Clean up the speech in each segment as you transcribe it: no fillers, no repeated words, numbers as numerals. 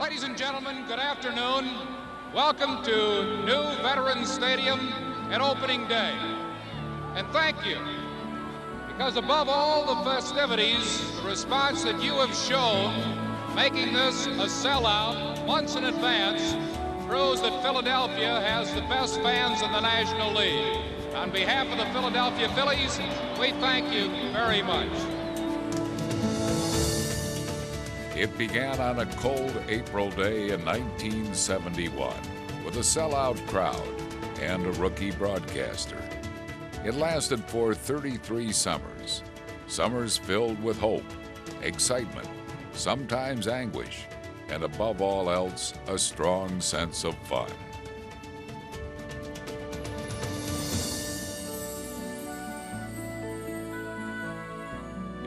Ladies and gentlemen, good afternoon. Welcome to New Veterans Stadium at opening day. And thank you, because above all the festivities, the response that you have shown, making this a sellout months in advance, proves that Philadelphia has the best fans in the National League. On behalf of the Philadelphia Phillies, we thank you very much. It began on a cold April day in 1971 with a sellout crowd and a rookie broadcaster. It lasted for 33 summers, summers filled with hope, excitement, sometimes anguish, and above all else, a strong sense of fun.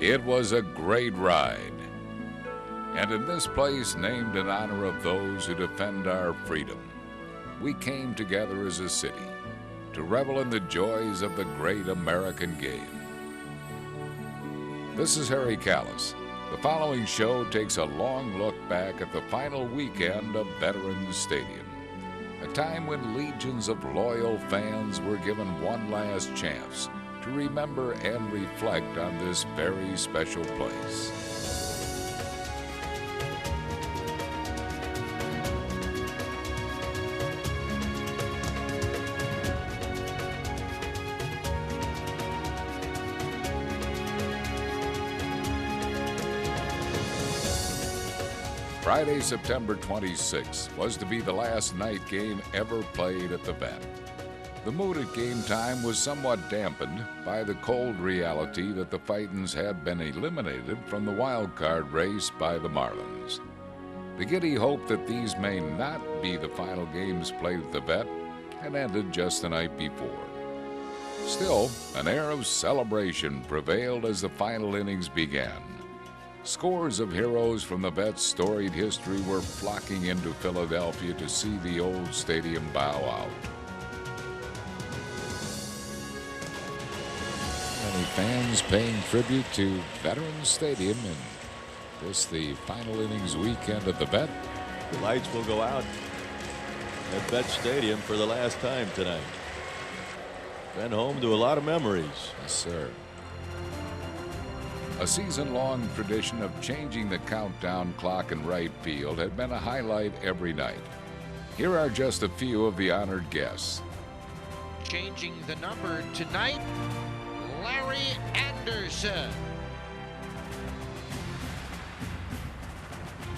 It was a great ride. And in this place, named in honor of those who defend our freedom, we came together as a city to revel in the joys of the great American game. This is Harry Callis. The following show takes a long look back at the final weekend of Veterans Stadium, a time when legions of loyal fans were given one last chance to remember and reflect on this very special place. Friday, September 26th was to be the last night game ever played at the Vet. The mood at game time was somewhat dampened by the cold reality that the Fightins had been eliminated from the wild card race by the Marlins. The giddy hope that these may not be the final games played at the Vet had ended just the night before. Still, an air of celebration prevailed as the final innings began. Scores of heroes from the Vet's storied history were flocking into Philadelphia to see the old stadium bow out. Many fans paying tribute to Veterans Stadium in this, the final innings weekend at the Vet. The lights will go out at Vet Stadium for the last time tonight. Been home to a lot of memories. Yes, sir. A season-long tradition of changing the countdown clock in right field had been a highlight every night. Here are just a few of the honored guests. Changing the number tonight, Larry Anderson.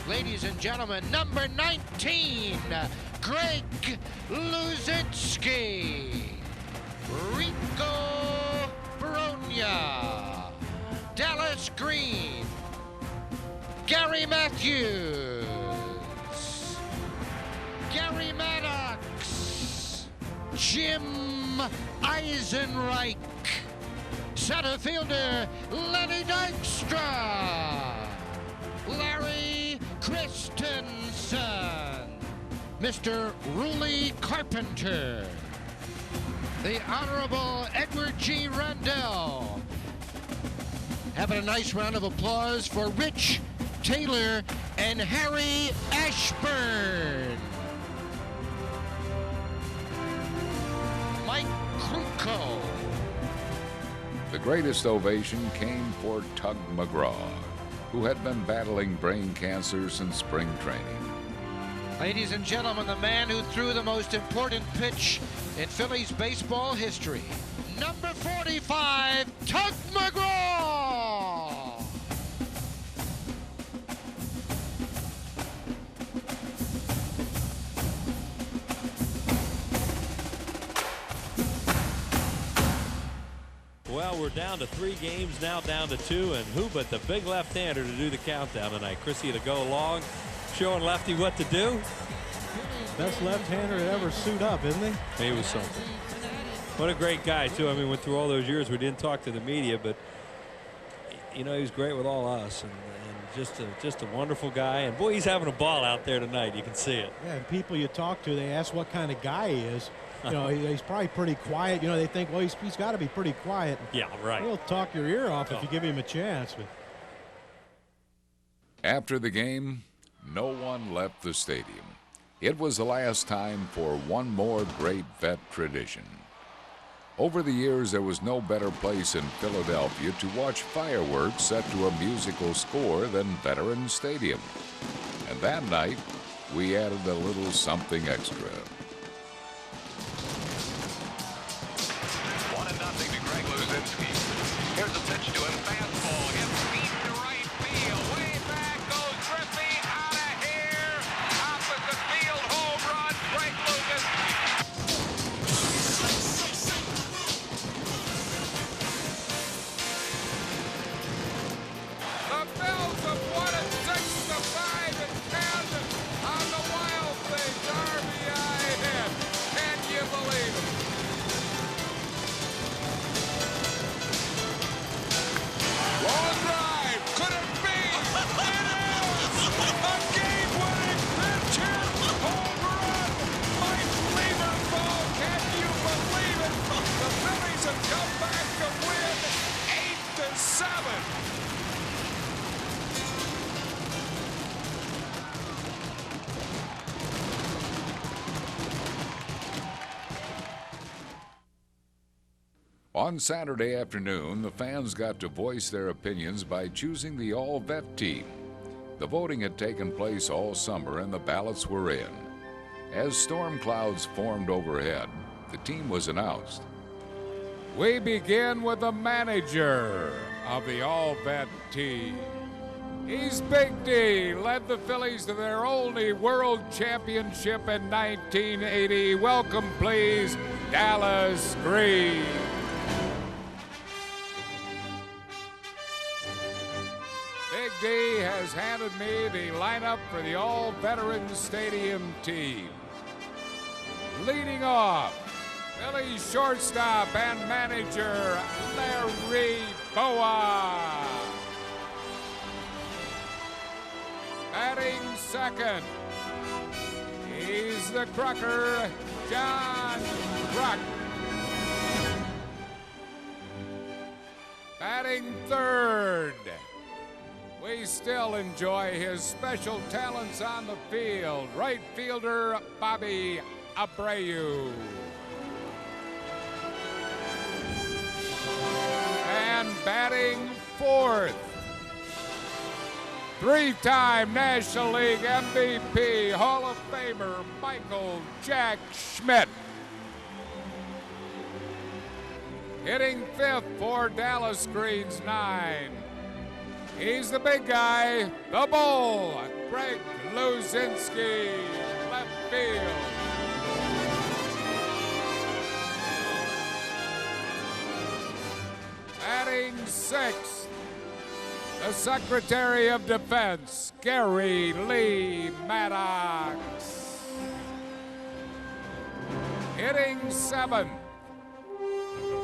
Ladies and gentlemen, number 19, Greg Luzinski. Rico Baronia. Dallas Green, Gary Matthews, Gary Maddox, Jim Eisenreich, center fielder Lenny Dykstra, Larry Christensen, Mr. Ruley Carpenter, the Honorable Edward G. Randell. Having a nice round of applause for Rich Taylor and Harry Ashburn. Mike Kruko. The greatest ovation came for Tug McGraw, who had been battling brain cancer since spring training. Ladies and gentlemen, the man who threw the most important pitch in Phillies baseball history. Number 45, Tug McGraw. Well, we're down to 3 games, now down to 2, and who but the big left-hander to do the countdown tonight. Chrissy to go along, showing Lefty what to do. Best left-hander to ever suit up, isn't he? He was something. What a great guy, too. I mean, went through all those years, we didn't talk to the media, but, you know, he was great with all us, and just a wonderful guy. And, boy, he's having a ball out there tonight. You can see it. Yeah, and people you talk to, they ask what kind of guy he is. You know, he's probably pretty quiet. You know, they think, well, he's got to be pretty quiet. Yeah, right. He'll talk your ear off if you give him a chance. But After the game, no one left the stadium. It was the last time for one more great vet tradition. Over the years, there was no better place in Philadelphia to watch fireworks set to a musical score than Veterans Stadium. And that night, we added a little something extra. 1-0 to Greg Luzinski. Here's a pitch to him, fastball, hit deep to right field. Way back goes Griffey, out of here. Opposite field, home run, Greg Luzinski. The Bills have won it 6-5 and 10 on the Wild Things RBI hit. Can you believe it? Long drive. Could it be? It is! A game-winning pitcher. Home run. Mike Lieberthal. Can you believe it? The Phillies have come back to win 8-7. On Saturday afternoon, the fans got to voice their opinions by choosing the all-vet team. The voting had taken place all summer and the ballots were in. As storm clouds formed overhead, the team was announced. We begin with the manager of the all-vet team. He's Big D, led the Phillies to their only world championship in 1980. Welcome, please, Dallas Green. Big D has handed me the lineup for the All-Veterans Stadium team. Leading off, Phillies shortstop and manager Larry Bowa. Batting second, he's the Crucker, John Kruk. Batting third, we still enjoy his special talents on the field, right fielder Bobby Abreu. And batting fourth, three-time National League MVP, Hall of Famer Michael Jack Schmidt. Hitting fifth for Dallas Green's 9. He's the big guy, the Bull, Greg Luzinski, left field. Batting sixth, the Secretary of Defense, Gary Lee Maddox. Hitting seventh,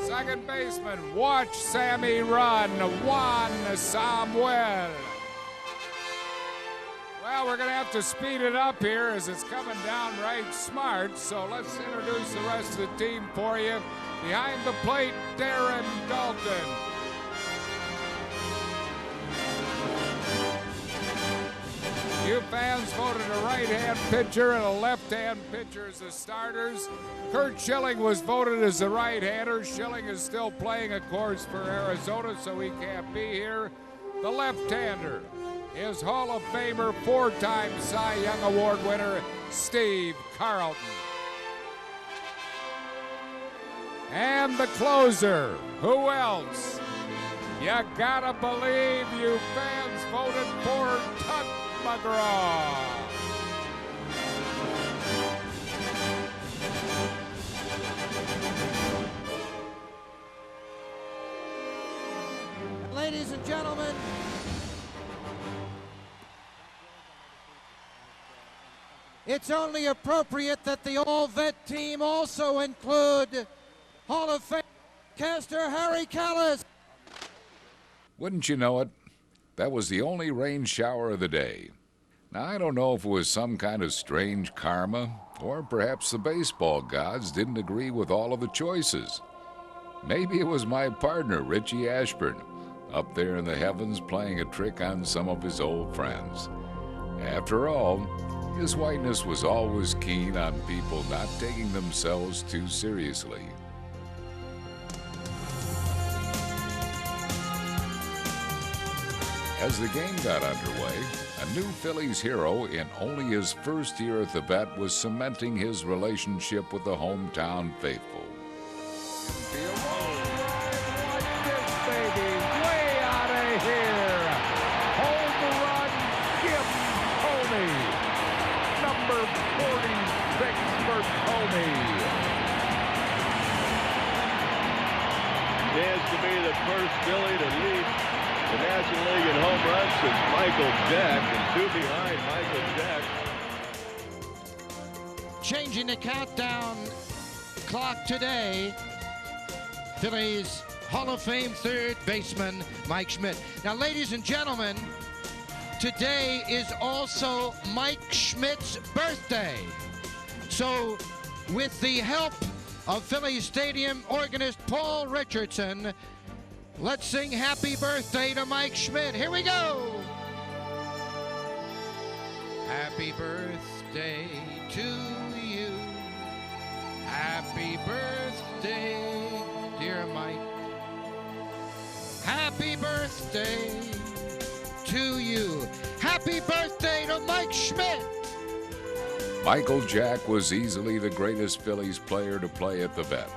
second baseman, watch Sammy run, Juan Samuel. Well, we're going to have to speed it up here as it's coming down right smart, so let's introduce the rest of the team for you. Behind the plate, Darren Dalton. You fans voted a right-hand pitcher and a left-hand pitcher as the starters. Kurt Schilling was voted as the right-hander. Schilling is still playing, of course, for Arizona, so he can't be here. The left-hander is Hall of Famer, four-time Cy Young Award winner, Steve Carlton. And the closer, who else? You gotta believe you fans voted for Tut McGraw. Ladies and gentlemen, it's only appropriate that the all-vet team also include Hall of Fame caster Harry Kalas. Wouldn't you know it? That was the only rain shower of the day. Now, I don't know if it was some kind of strange karma, or perhaps the baseball gods didn't agree with all of the choices. Maybe it was my partner, Richie Ashburn, up there in the heavens playing a trick on some of his old friends. After all, his whiteness was always keen on people not taking themselves too seriously. As the game got underway, a new Phillies hero in only his first year at the Vet was cementing his relationship with the hometown faithful. Stands to be the first Philly to lead the National League in home runs since Michael Jack, and 2 behind Michael Jack. Changing the countdown clock today, Phillies Hall of Fame third baseman Mike Schmidt. Now, ladies and gentlemen, today is also Mike Schmidt's birthday. So, with the help of Phillies Stadium organist Paul Richardson, let's sing happy birthday to Mike Schmidt. Here we go. Happy birthday to you. Happy birthday, dear Mike. Happy birthday to you. Happy birthday to Mike Schmidt. Michael Jack was easily the greatest Phillies player to play at the Vet.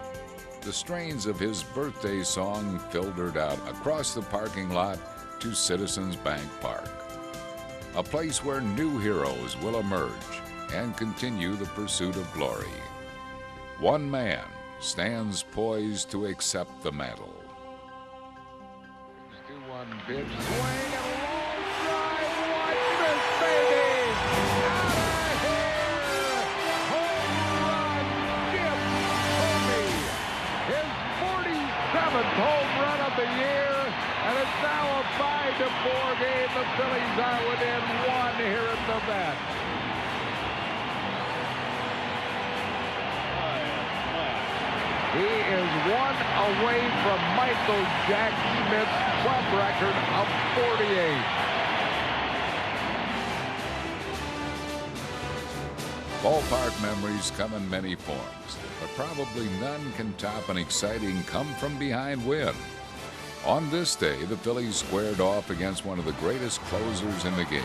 The strains of his birthday song filtered out across the parking lot to Citizens Bank Park, a place where new heroes will emerge and continue the pursuit of glory. One man stands poised to accept the mantle. 2-1 pitch, swing and a long drive. Watch this, baby! Out of here! Home run, Jim Thome. His 47th home run of the year, and it's now a 5-4 game. The Phillies are within 1 here at the Vet. He is 1 away from Michael Jack Schmidt's club record of 48. Ballpark memories come in many forms, but probably none can top an exciting come-from-behind win. On this day, the Phillies squared off against one of the greatest closers in the game.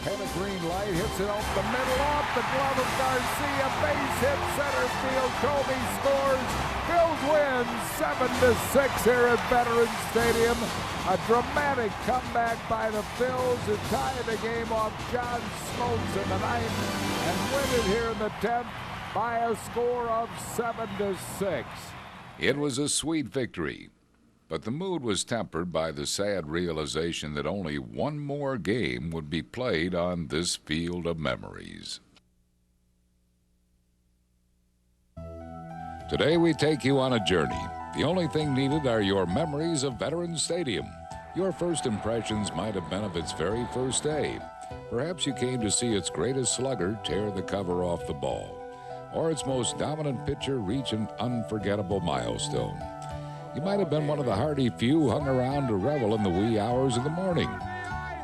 Had a green light, hits it off the middle, off the glove of Garcia, base hit center field. Thome scores. Phils wins 7-6 here at Veterans Stadium. A dramatic comeback by the Phils to tie the game off John Smoltz in the 9th and win it here in the 10th by a score of 7-6. It was a sweet victory, but the mood was tempered by the sad realization that only one more game would be played on this field of memories. Today we take you on a journey. The only thing needed are your memories of Veterans Stadium. Your first impressions might have been of its very first day. Perhaps you came to see its greatest slugger tear the cover off the ball, or its most dominant pitcher reach an unforgettable milestone. You might have been one of the hardy few who hung around to revel in the wee hours of the morning,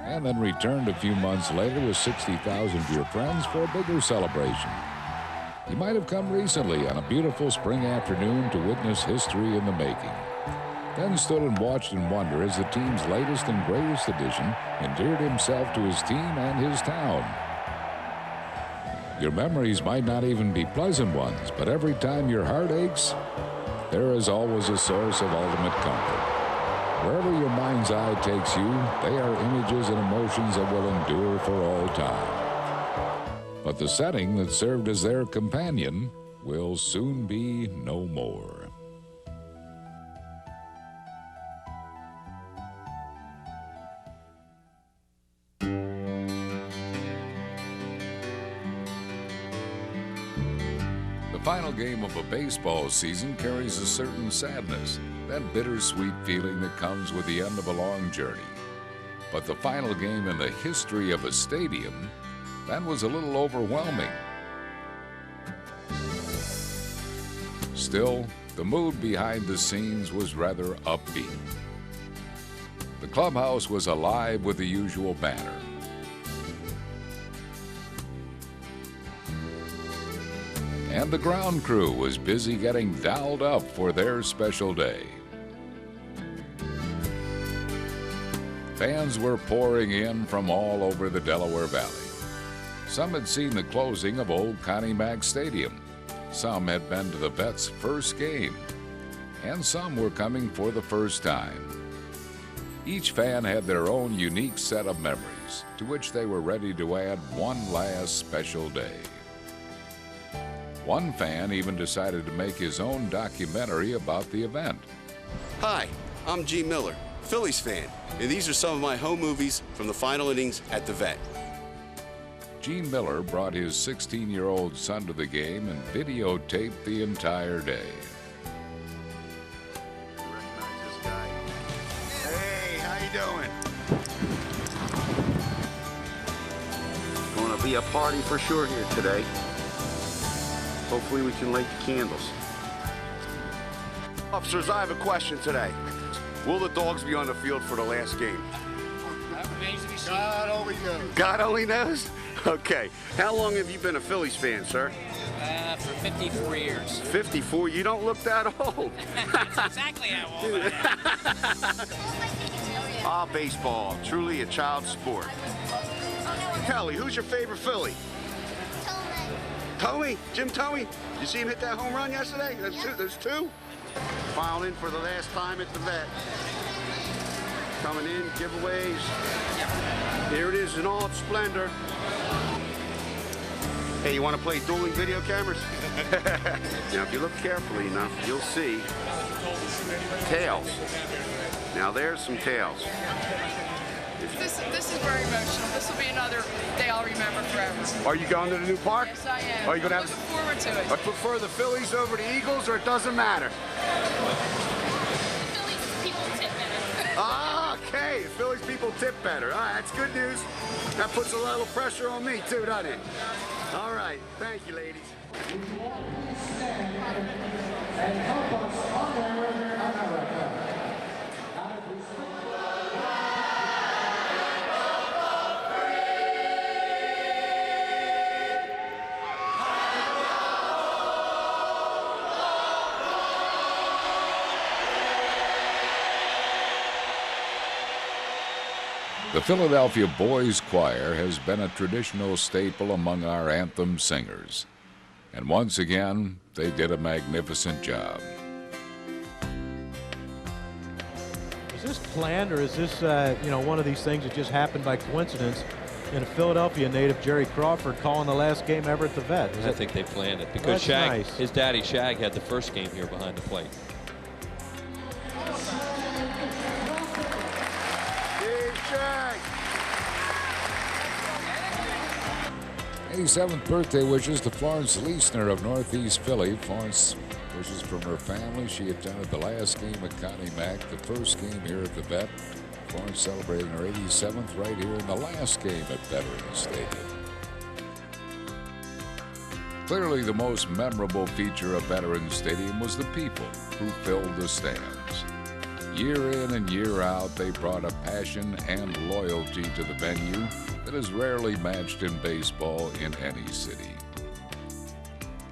and then returned a few months later with 60,000 of your friends for a bigger celebration. You might have come recently on a beautiful spring afternoon to witness history in the making, then stood and watched in wonder as the team's latest and greatest addition endeared himself to his team and his town. Your memories might not even be pleasant ones, but every time your heart aches, there is always a source of ultimate comfort. Wherever your mind's eye takes you, they are images and emotions that will endure for all time. But the setting that served as their companion will soon be no more. The final game of a baseball season carries a certain sadness, that bittersweet feeling that comes with the end of a long journey. But the final game in the history of a stadium, that was a little overwhelming. Still, the mood behind the scenes was rather upbeat. The clubhouse was alive with the usual banner. And the ground crew was busy getting dolled up for their special day. Fans were pouring in from all over the Delaware Valley. Some had seen the closing of old Connie Mack Stadium. Some had been to the Vets' first game, and some were coming for the first time. Each fan had their own unique set of memories, to which they were ready to add one last special day. One fan even decided to make his own documentary about the event. Hi, I'm Gene Miller, Phillies fan, and these are some of my home movies from the final innings at the Vet. Gene Miller brought his 16-year-old son to the game and videotaped the entire day. Recognize this guy? Hey, how you doing? Going to be a party for sure here today. Hopefully we can light the candles. Officers, I have a question today. Will the dogs be on the field for the last game? God only knows. God only knows? Okay. How long have you been a Phillies fan, sir? For 54 years. 54? You don't look that old. That's exactly how old I am. Ah, baseball. Truly a child's sport. Kelly, who's your favorite Philly? Tomey? Jim Tomey? Did you see him hit that home run yesterday? There's two. Filing in for the last time at the Vet. Coming in, giveaways. Here it is in all its splendor. Hey, you want to play dueling video cameras? Now, if you look carefully enough, you'll see tails. Now, there's some tails. This is very emotional. This will be another day I'll remember forever. Are you going to the new park? Yes, I am. Are you going to I'm looking forward to it. I prefer the Phillies over the Eagles, or it doesn't matter? Phillies people tip better. Ah, okay. The Phillies people tip better. All right, that's good news. That puts a little pressure on me, too, doesn't it? All right. Thank you, ladies. And help us honor America. The Philadelphia Boys Choir has been a traditional staple among our anthem singers. And once again, they did a magnificent job. Is this planned, or is this, one of these things that just happened by coincidence? And a Philadelphia native, Jerry Crawford, calling the last game ever at the Vet. I think they planned it because Shag, nice. His daddy Shag, had the first game here behind the plate. 87th birthday wishes to Florence Leisner of Northeast Philly. Florence wishes from her family. She attended the last game at Connie Mack, the first game here at the Vet. Florence celebrating her 87th right here in the last game at Veterans Stadium. Clearly the most memorable feature of Veterans Stadium was the people who filled the stands. Year in and year out, they brought a passion and loyalty to the venue that is rarely matched in baseball in any city.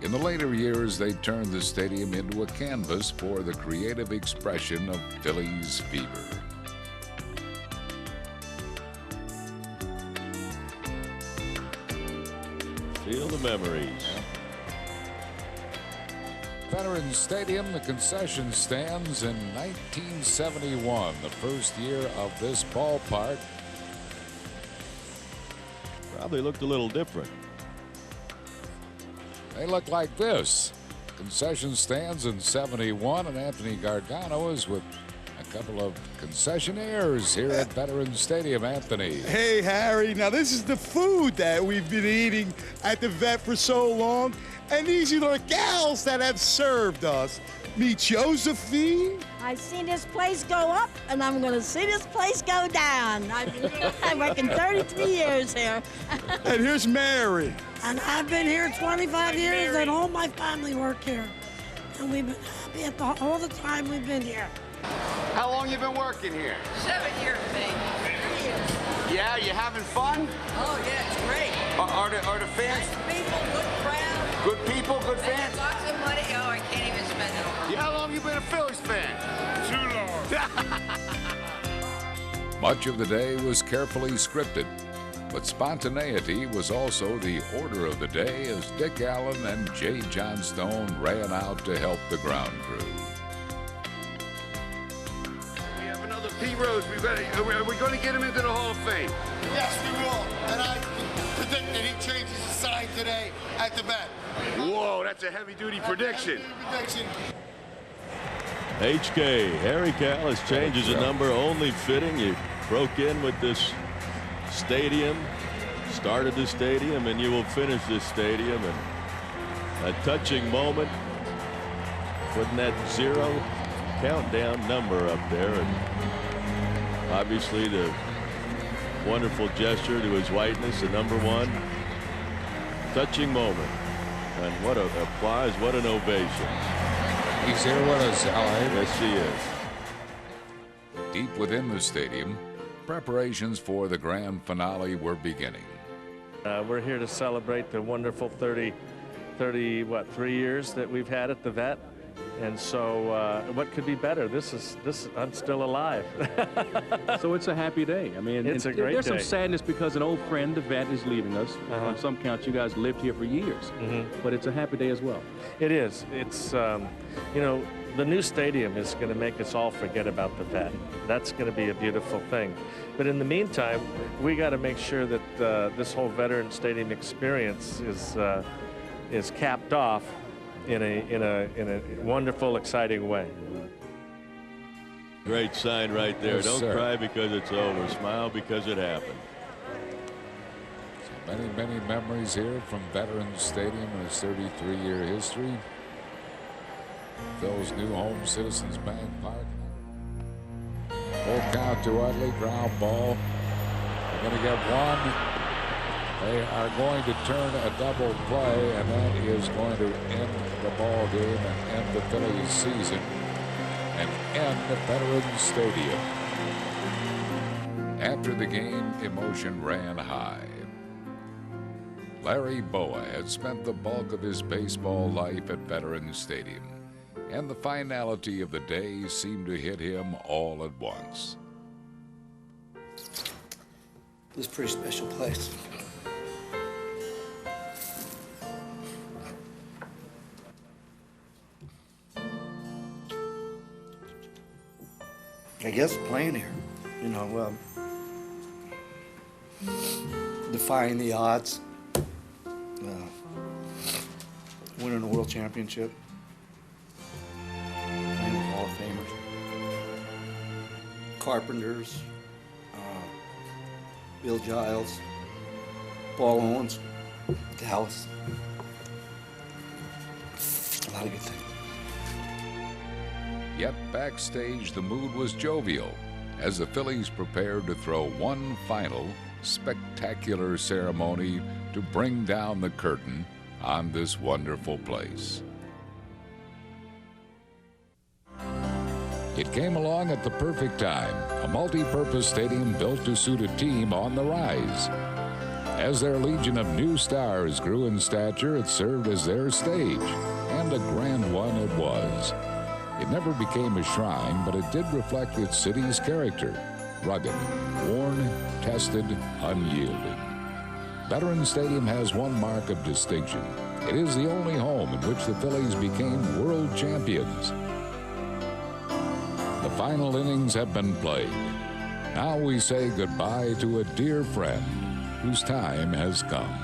In the later years, they turned the stadium into a canvas for the creative expression of Phillies fever. Feel the memories. Veterans Stadium, the concession stands in 1971, the first year of this ballpark. Probably looked a little different. They look like this. Concession stands in 71, and Anthony Gargano is with a couple of concessionaires here at Veterans Stadium. Anthony. Hey, Harry. Now, this is the food that we've been eating at the Vet for so long, and these are the gals that have served us. meet Josephine. I've seen this place go up, and I'm going to see this place go down. I'm working 33 years here. And here's Mary. And I've been here 25 years, and all my family work here. And we've been happy all the time we've been here. How long you been working here? 7 years, babe. Yeah, you having fun? Oh, yeah, it's great. Are the fans? Nice people, good crowd. Good people, good fans? Lots of money. Oh, I can't even spend it all. Yeah, how long you been a Phillies fan? Too long. Much of the day was carefully scripted, but spontaneity was also the order of the day as Dick Allen and Jay Johnstone ran out to help the ground crew. We have another Pete Rose. Are we going to get him into the Hall of Fame? Yes, we will. And I predict that he changes his sign today at the bat. Whoa, that's a heavy-duty prediction. HK, Harry Callis changes a number only fitting. You broke in with this stadium, started the stadium, and you will finish this stadium. And a touching moment, putting that 0 countdown number up there. And obviously the wonderful gesture to his whiteness, the number 1. Touching moment. And what an applause, what an ovation. He's here with us, Al. Yes, he is. Deep within the stadium, preparations for the grand finale were beginning. We're here to celebrate the wonderful 3 years that we've had at the vet. And so what could be better? I'm still alive. So it's a happy day. I mean, it's a great there's day. some sadness because an old friend, the vet, is leaving us. On some counts, you guys lived here for years. But it's a happy day as well. It is. It's, you know, the new stadium is going to make us all forget about the vet. That's going to be a beautiful thing. But in the meantime, we got to make sure that this whole Veteran Stadium experience is capped off in a wonderful, exciting way. Great sign right there. Yes, Don't sir. cry because it's over. Smile because it happened. So many memories here from Veterans Stadium and its 33-year history. Phil's new home, Citizens Bank Park. Full count to Utley, ground ball. They're going to get one. They are going to turn a double play, and that is going to end the ball game and end the Phillies season and end the Veterans Stadium. After the game, emotion ran high. Larry Boa had spent the bulk of his baseball life at Veterans Stadium, and the finality of the day seemed to hit him all at once. It's a pretty special place. I guess playing here, you know, defying the odds, winning a world championship, playing with Hall of Famers, Carpenters, Bill Giles, Paul Owens, Dallas, a lot of good things. Yet backstage, the mood was jovial as the Phillies prepared to throw one final spectacular ceremony to bring down the curtain on this wonderful place. It came along at the perfect time, a multi-purpose stadium built to suit a team on the rise. As their legion of new stars grew in stature, it served as their stage, and a grand one it was. It never became a shrine, but it did reflect its city's character, rugged, worn, tested, unyielding. Veterans Stadium has one mark of distinction. It is the only home in which the Phillies became world champions. The final innings have been played. Now we say goodbye to a dear friend whose time has come.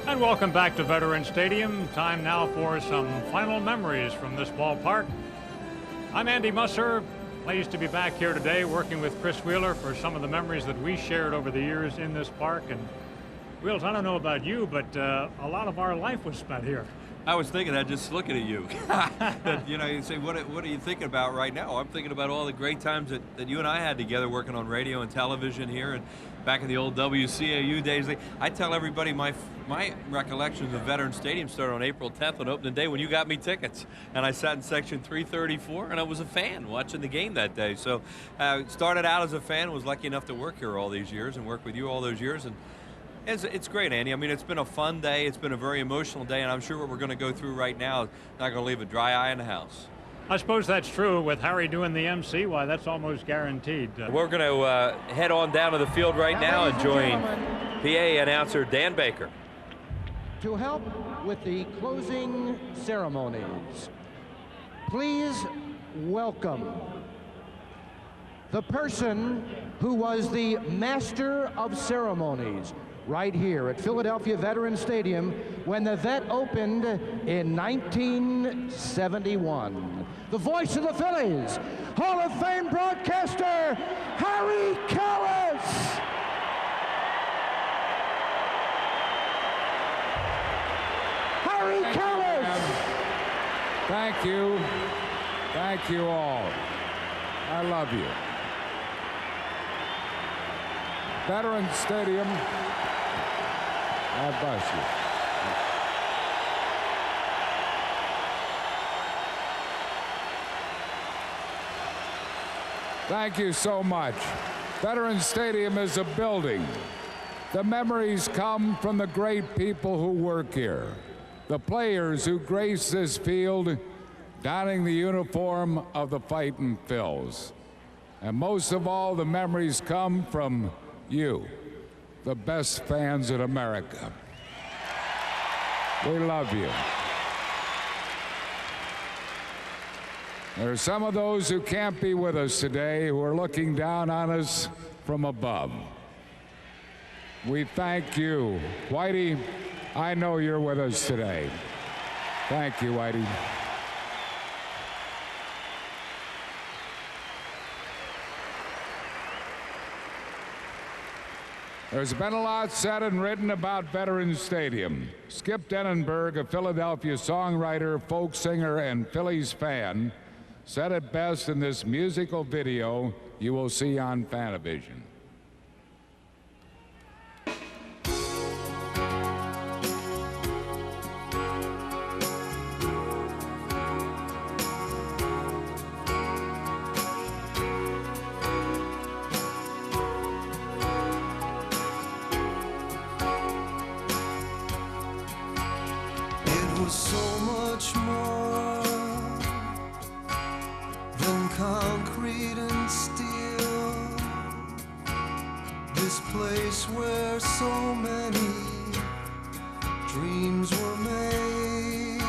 And welcome back to Veterans Stadium. Time now for some final memories from this ballpark. I'm Andy Musser. Pleased to be back here today working with Chris Wheeler for some of the memories that we shared over the years in this park. And Wheels, I don't know about you, but a lot of our life was spent here. I was thinking that just looking at you. That, you know, you say, what are you thinking about right now? I'm thinking about all the great times that you and I had together working on radio and television here, and back in the old WCAU days. I tell everybody my recollections of Veterans Stadium started on April 10th on opening day when you got me tickets. And I sat in section 334, and I was a fan watching the game that day. So started out as a fan, was lucky enough to work here all these years and work with you all those years. And it's great, Andy. I mean, it's been a fun day. It's been a very emotional day, and I'm sure what we're going to go through right now is not going to leave a dry eye in the house. I suppose that's true. With Harry doing the MC, why, that's almost guaranteed. We're going to head on down to the field right now and join PA announcer Dan Baker. To help with the closing ceremonies, please welcome the person who was the master of ceremonies right here at Philadelphia Veterans Stadium when the Vet opened in 1971. The voice of the Phillies, Hall of Fame broadcaster, Harry Kalas. Harry Kalas. Thank you. Thank you all. I love you. Veterans Stadium. God bless you. Thank you so much. Veterans Stadium is a building. The memories come from the great people who work here, the players who grace this field, donning the uniform of the Fightin' Phils. And most of all, the memories come from you, the best fans in America. We love you. There are some of those who can't be with us today who are looking down on us from above. We thank you. Whitey, I know you're with us today. Thank you, Whitey. There's been a lot said and written about Veterans Stadium. Skip Denenberg, a Philadelphia songwriter, folk singer, and Phillies fan, said it best in this musical video you will see on Fanavision. So much more than concrete and steel. This place where so many dreams were made.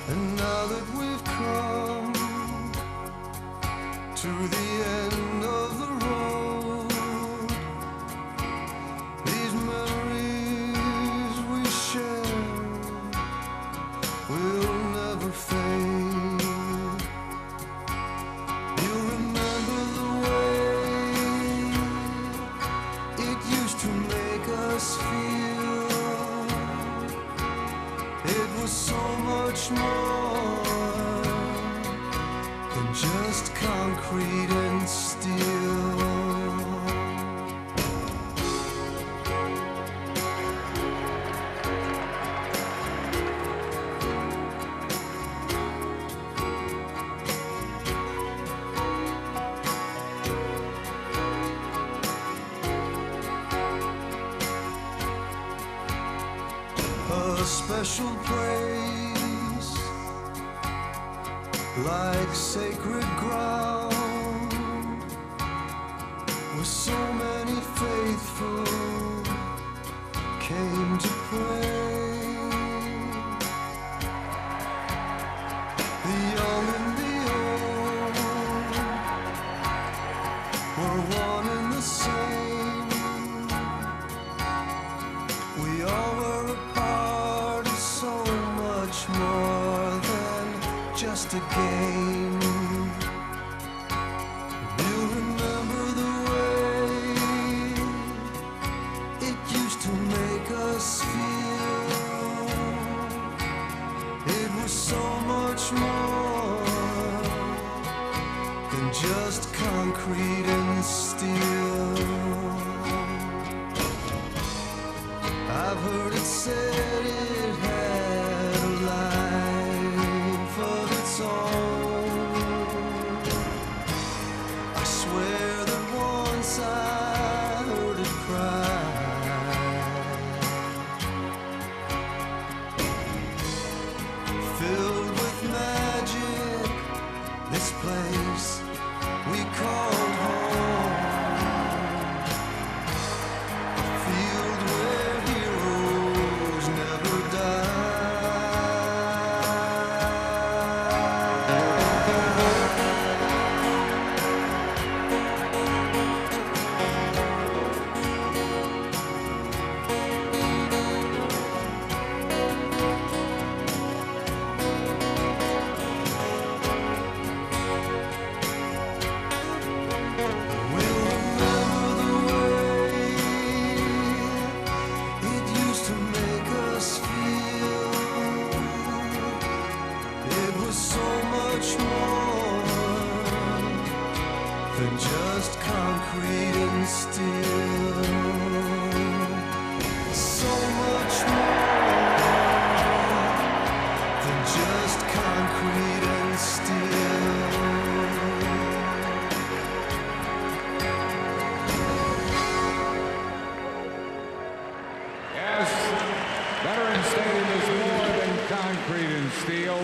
And now that we've come to the end of the road, these memories we share will never fade. You remember the way it used to make us feel. It was so much more than just concrete and steel. A special place, like sacred ground, where so many faithful came to pray. The young and the old were one and the same. We all were a part of so much more than just just a game. We'll remember the way it used to make us feel. It was so much more than just concrete and steel. I've heard it said it had a life of its own. I swear that once I heard it cry. Filled with magic, this place we called home. A field where heroes never die. We'll remember the way it used to make us feel. It was so much more than just concrete and steel. So much more than just concrete and steel. Yes, Veterans Stadium is more than concrete and steel.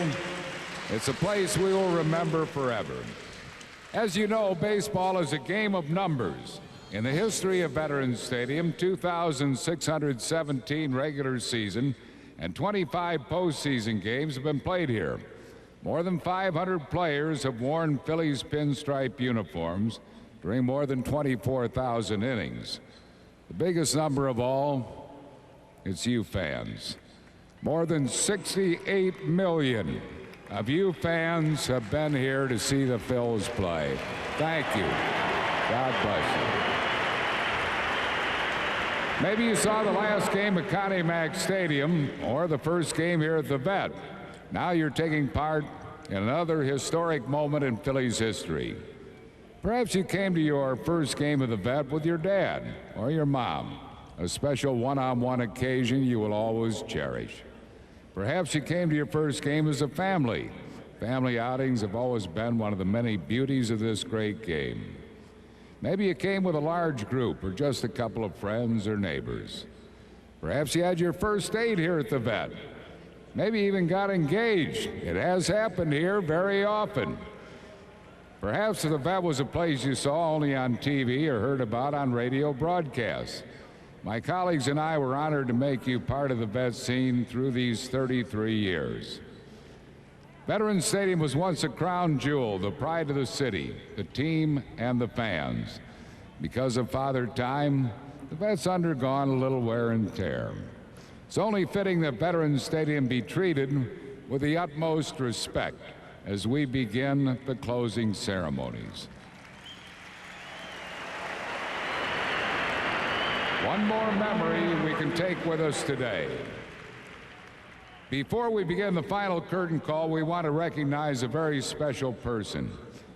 It's a place we will remember forever. As you know, baseball is a game of numbers. In the history of Veterans Stadium, 2,617 regular season and 25 postseason games have been played here. More than 500 players have worn Phillies pinstripe uniforms during more than 24,000 innings. The biggest number of all, it's you fans. More than 68 million of you fans have been here to see the Phils play. Thank you. God bless you. Maybe you saw the last game at Connie Mack Stadium or the first game here at the Vet. Now you're taking part in another historic moment in Phillies history. Perhaps you came to your first game of the Vet with your dad or your mom, a special one-on-one occasion you will always cherish. Perhaps you came to your first game as a family. Family outings have always been one of the many beauties of this great game. Maybe you came with a large group or just a couple of friends or neighbors. Perhaps you had your first date here at the Vet. Maybe even got engaged. It has happened here very often. Perhaps the Vet was a place you saw only on TV or heard about on radio broadcasts. My colleagues and I were honored to make you part of the Vet scene through these 33 years. Veterans Stadium was once a crown jewel, the pride of the city, the team, and the fans. Because of Father Time, the Vet's undergone a little wear and tear. It's only fitting that Veterans Stadium be treated with the utmost respect as we begin the closing ceremonies. One more memory we can take with us today. Before we begin the final curtain call, we want to recognize a very special person.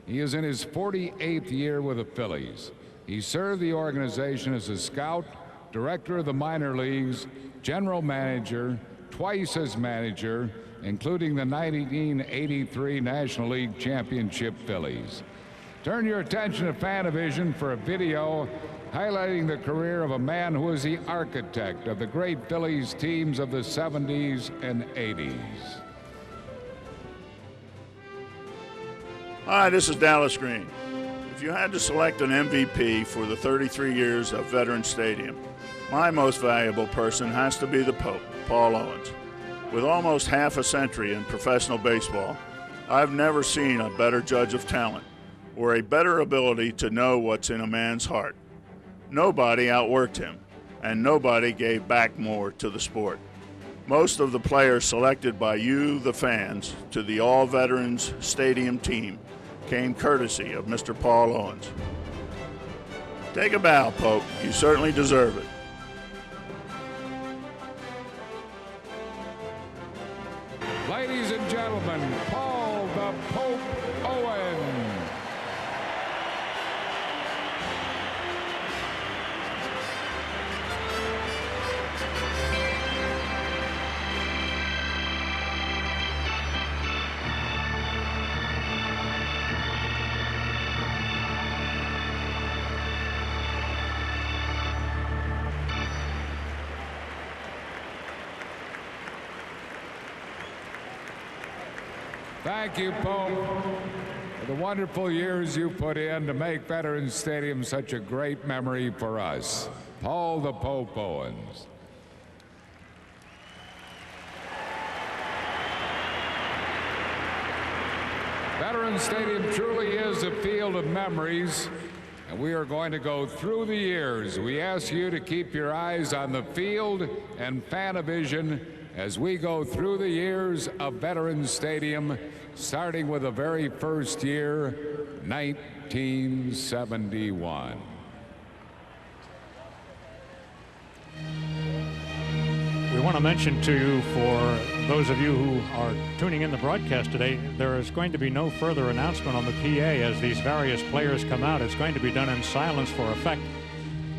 He is in his 48th year with the Phillies. He served the organization as a scout, director of the minor leagues, general manager, twice as manager, including the 1983 National League Championship Phillies. Turn your attention to Fanavision for a video highlighting the career of a man who was the architect of the great Phillies teams of the 70s and 80s. Hi, this is Dallas Green. If you had to select an MVP for the 33 years of Veterans Stadium, my most valuable person has to be the Pope, Paul Owens. With almost half a century in professional baseball, I've never seen a better judge of talent or a better ability to know what's in a man's heart. Nobody outworked him, and nobody gave back more to the sport. Most of the players selected by you, the fans, to the All-Veterans Stadium team came courtesy of Mr. Paul Owens. Take a bow, Pope. You certainly deserve it. Ladies and gentlemen, Paul the Pope Owen. Thank you, Pope, for the wonderful years you put in to make Veterans Stadium such a great memory for us. Paul the Pope Owens. Veterans Stadium truly is a field of memories, and we are going to go through the years. We ask you to keep your eyes on the field and Fanavision as we go through the years of Veterans Stadium, starting with the very first year, 1971. We want to mention to you, for those of you who are tuning in the broadcast today, there is going to be no further announcement on the PA as these various players come out. It's going to be done in silence for effect.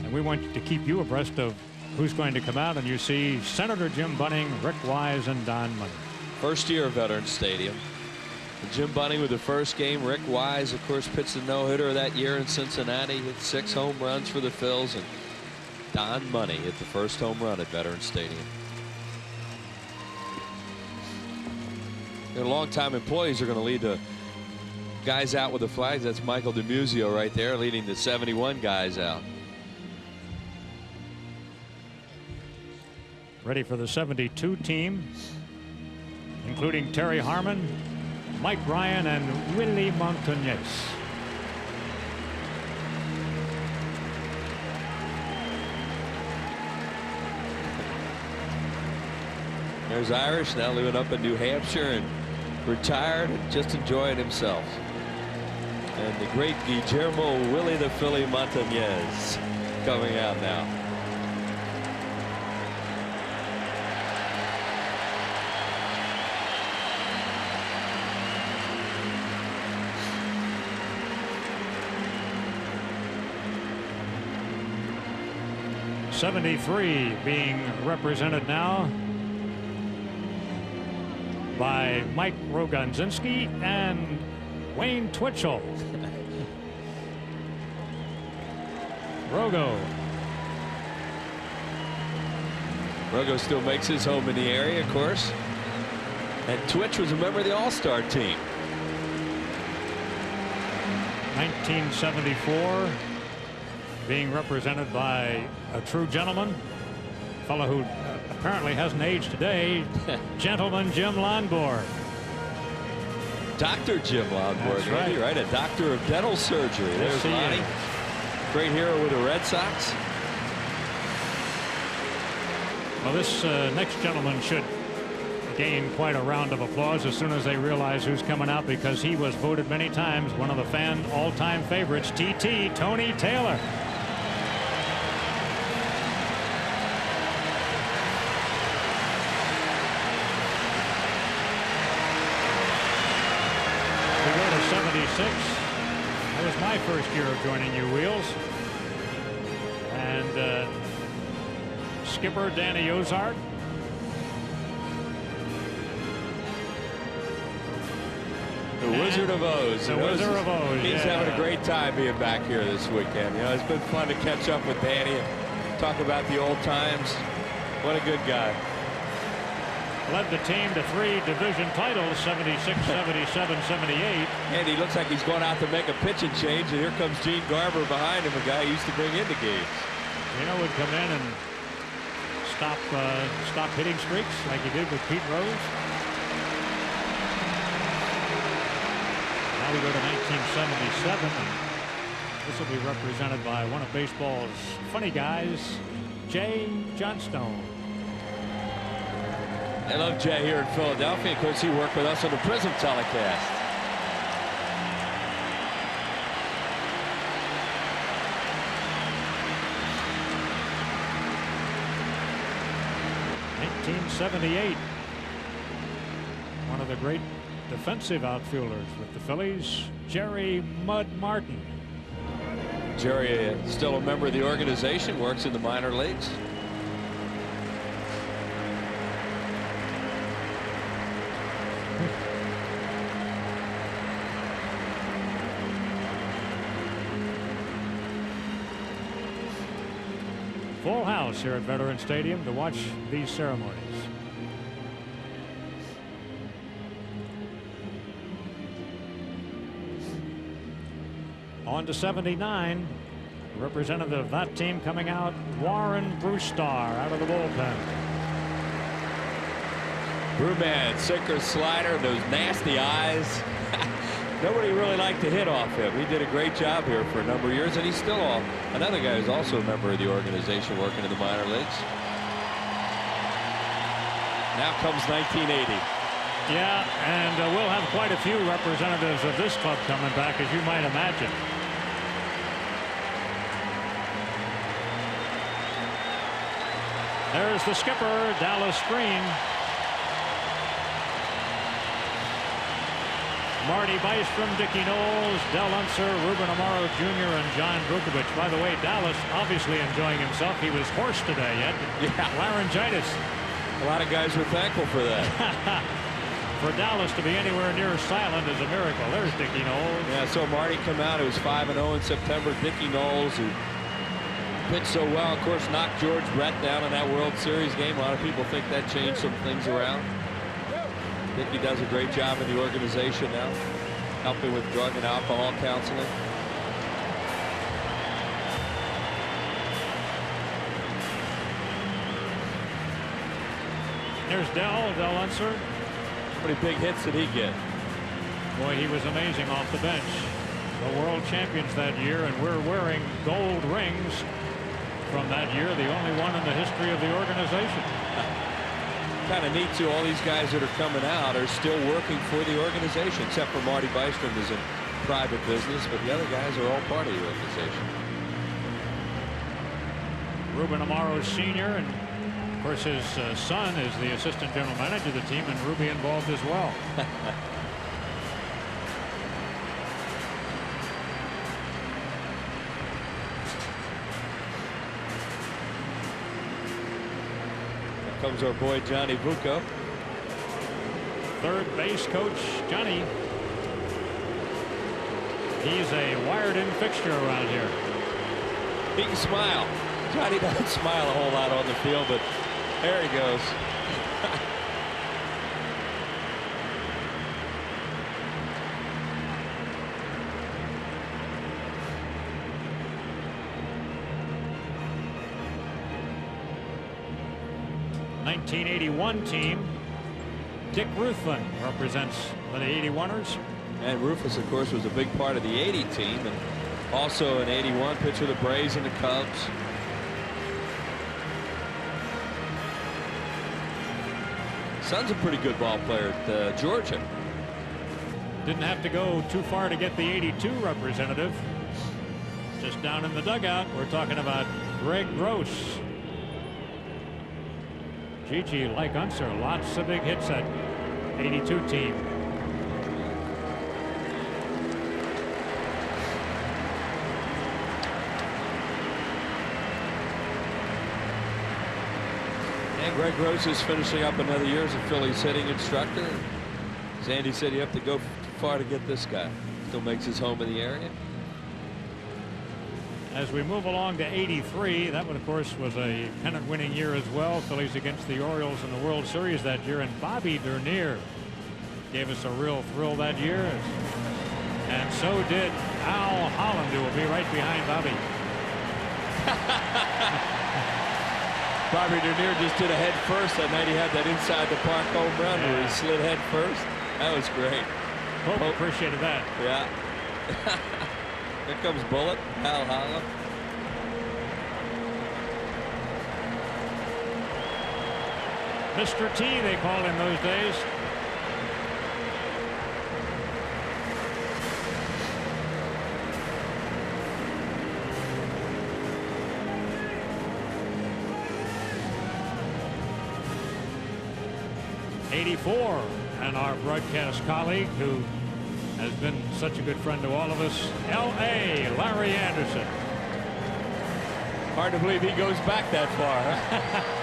And we want to keep you abreast of who's going to come out, and you see Senator Jim Bunning, Rick Wise, and Don Money. First year of Veterans Stadium. Jim Bunning with the first game. Rick Wise, of course, pitched the no-hitter that year in Cincinnati. Hit 6 home runs for the Phils, and Don Money hit the first home run at Veterans Stadium. Their longtime employees are going to lead the guys out with the flags. That's Michael DeMuzio right there, leading the 71 guys out. Ready for the 72 team, including Terry Harmon, Mike Ryan, and Willie Montañez. There's Irish now living up in New Hampshire and retired and just enjoying himself. And the great Guillermo Willie the Philly Montañez coming out now. '73 being represented now by Mike Roganzinski and Wayne Twitchell. Rogo still makes his home in the area, of course. And Twitch was a member of the All-Star team. 1974 being represented by a true gentleman, a fellow who apparently hasn't aged today, Gentleman Jim Lonborg. Dr. Jim Lonborg, right? A doctor of dental surgery. There's Lonnie. Great hero with the Red Sox. Well, this next gentleman should gain quite a round of applause as soon as they realize who's coming out, because he was voted many times one of the fan all-time favorites, TT, Tony Taylor. We go to 76. That was my first year of joining you, Wheels. And skipper Danny Ozart. The Wizard of Oz. The Wizard of Oz. He's having a great time being back here this weekend. You know, it's been fun to catch up with Danny and talk about the old times. What a good guy. Led the team to 3 division titles, 76, 77, 78. And he looks like he's going out to make a pitching change, and here comes Gene Garber behind him, a guy he used to bring into games. Would come in and stop hitting streaks like he did with Pete Rose. Now we go to 1977, and this will be represented by one of baseball's funny guys, Jay Johnstone. I love Jay here in Philadelphia. Of course, he worked with us on the Prism telecast. '78. One of the great defensive outfielders with the Phillies, Jerry Mud Martin. Jerry, still a member of the organization, works in the minor leagues. Full house here at Veterans Stadium to watch these ceremonies. On to 79. Representative of that team coming out, Warren Brewstar out of the bullpen. Brewman, sinker, slider, those nasty eyes. Nobody really liked to hit off him. He did a great job here for a number of years, and he's still another guy who's also a member of the organization working in the minor leagues. Now comes 1980. Yeah, and we'll have quite a few representatives of this club coming back, as you might imagine. There's the skipper, Dallas Green. Marty Bystrom, Dickie Knowles, Del Unser, Ruben Amaro Jr., and John Vukovic. By the way, Dallas obviously enjoying himself. He was hoarse today, yet. Yeah. Laryngitis. A lot of guys were thankful for that. For Dallas to be anywhere near silent is a miracle. There's Dickie Knowles. Yeah, so Marty come out. It was 5-0 in September. Dickie Knowles, who pitched so well, of course, knocked George Brett down in that World Series game. A lot of people think that changed some things around. Dickie does a great job in the organization now, helping with drug and alcohol counseling. There's Del Unser. How many big hits did he get? Boy, he was amazing off the bench. The world champions that year, and we're wearing gold rings from that year, the only one in the history of the organization. Kind of neat too. All these guys that are coming out are still working for the organization, except for Marty Bystrom is in private business, but the other guys are all part of the organization. Ruben Amaro Sr. and of course his son is the assistant general manager of the team, and Ruby involved as well. Comes our boy Johnny Vuko. Third base coach Johnny. He's a wired-in fixture around here. He can smile. Johnny doesn't smile a whole lot on the field, but there he goes. '81 team. Dick Ruthven represents the 81ers. And Rufus, of course, was a big part of the 80 team, and also in '81 pitched for the Braves and the Cubs. Son's a pretty good ball player at Georgia. Didn't have to go too far to get the '82 representative. Just down in the dugout, we're talking about Greg Gross. Gigi, like Unser, lots of big hits at '82 team. And Greg Gross is finishing up another year as a Phillies hitting instructor. As Andy said, you have to go too far to get this guy. Still makes his home in the area. As we move along to '83, that one, of course, was a pennant-winning year as well. Phillies against the Orioles in the World Series that year, and Bobby Dernier gave us a real thrill that year. And so did Al Holland, who will be right behind Bobby. Bobby Dernier just did a head first that night. He had that inside the park home run where he slid head first. That was great. Hope appreciated that. Yeah. Here comes Bullet, Al Holland. Mr. T, they called him those days. '84, and our broadcast colleague, who has been such a good friend to all of us, L.A. Larry Anderson. Hard to believe he goes back that far, huh?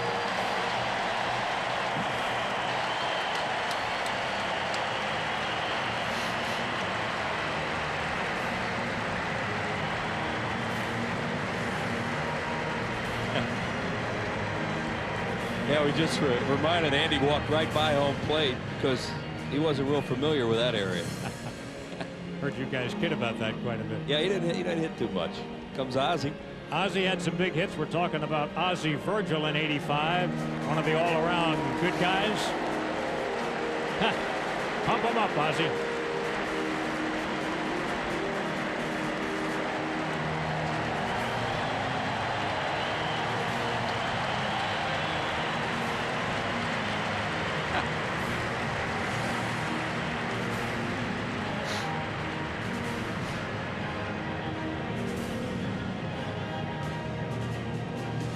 Yeah, we just reminded Andy walked right by home plate because he wasn't real familiar with that area. Heard you guys kid about that quite a bit. Yeah, he didn't hit too much. Comes Ozzie. Ozzie had some big hits. We're talking about Ozzie Virgil in '85, one of the all-around good guys. Pump him up, Ozzie.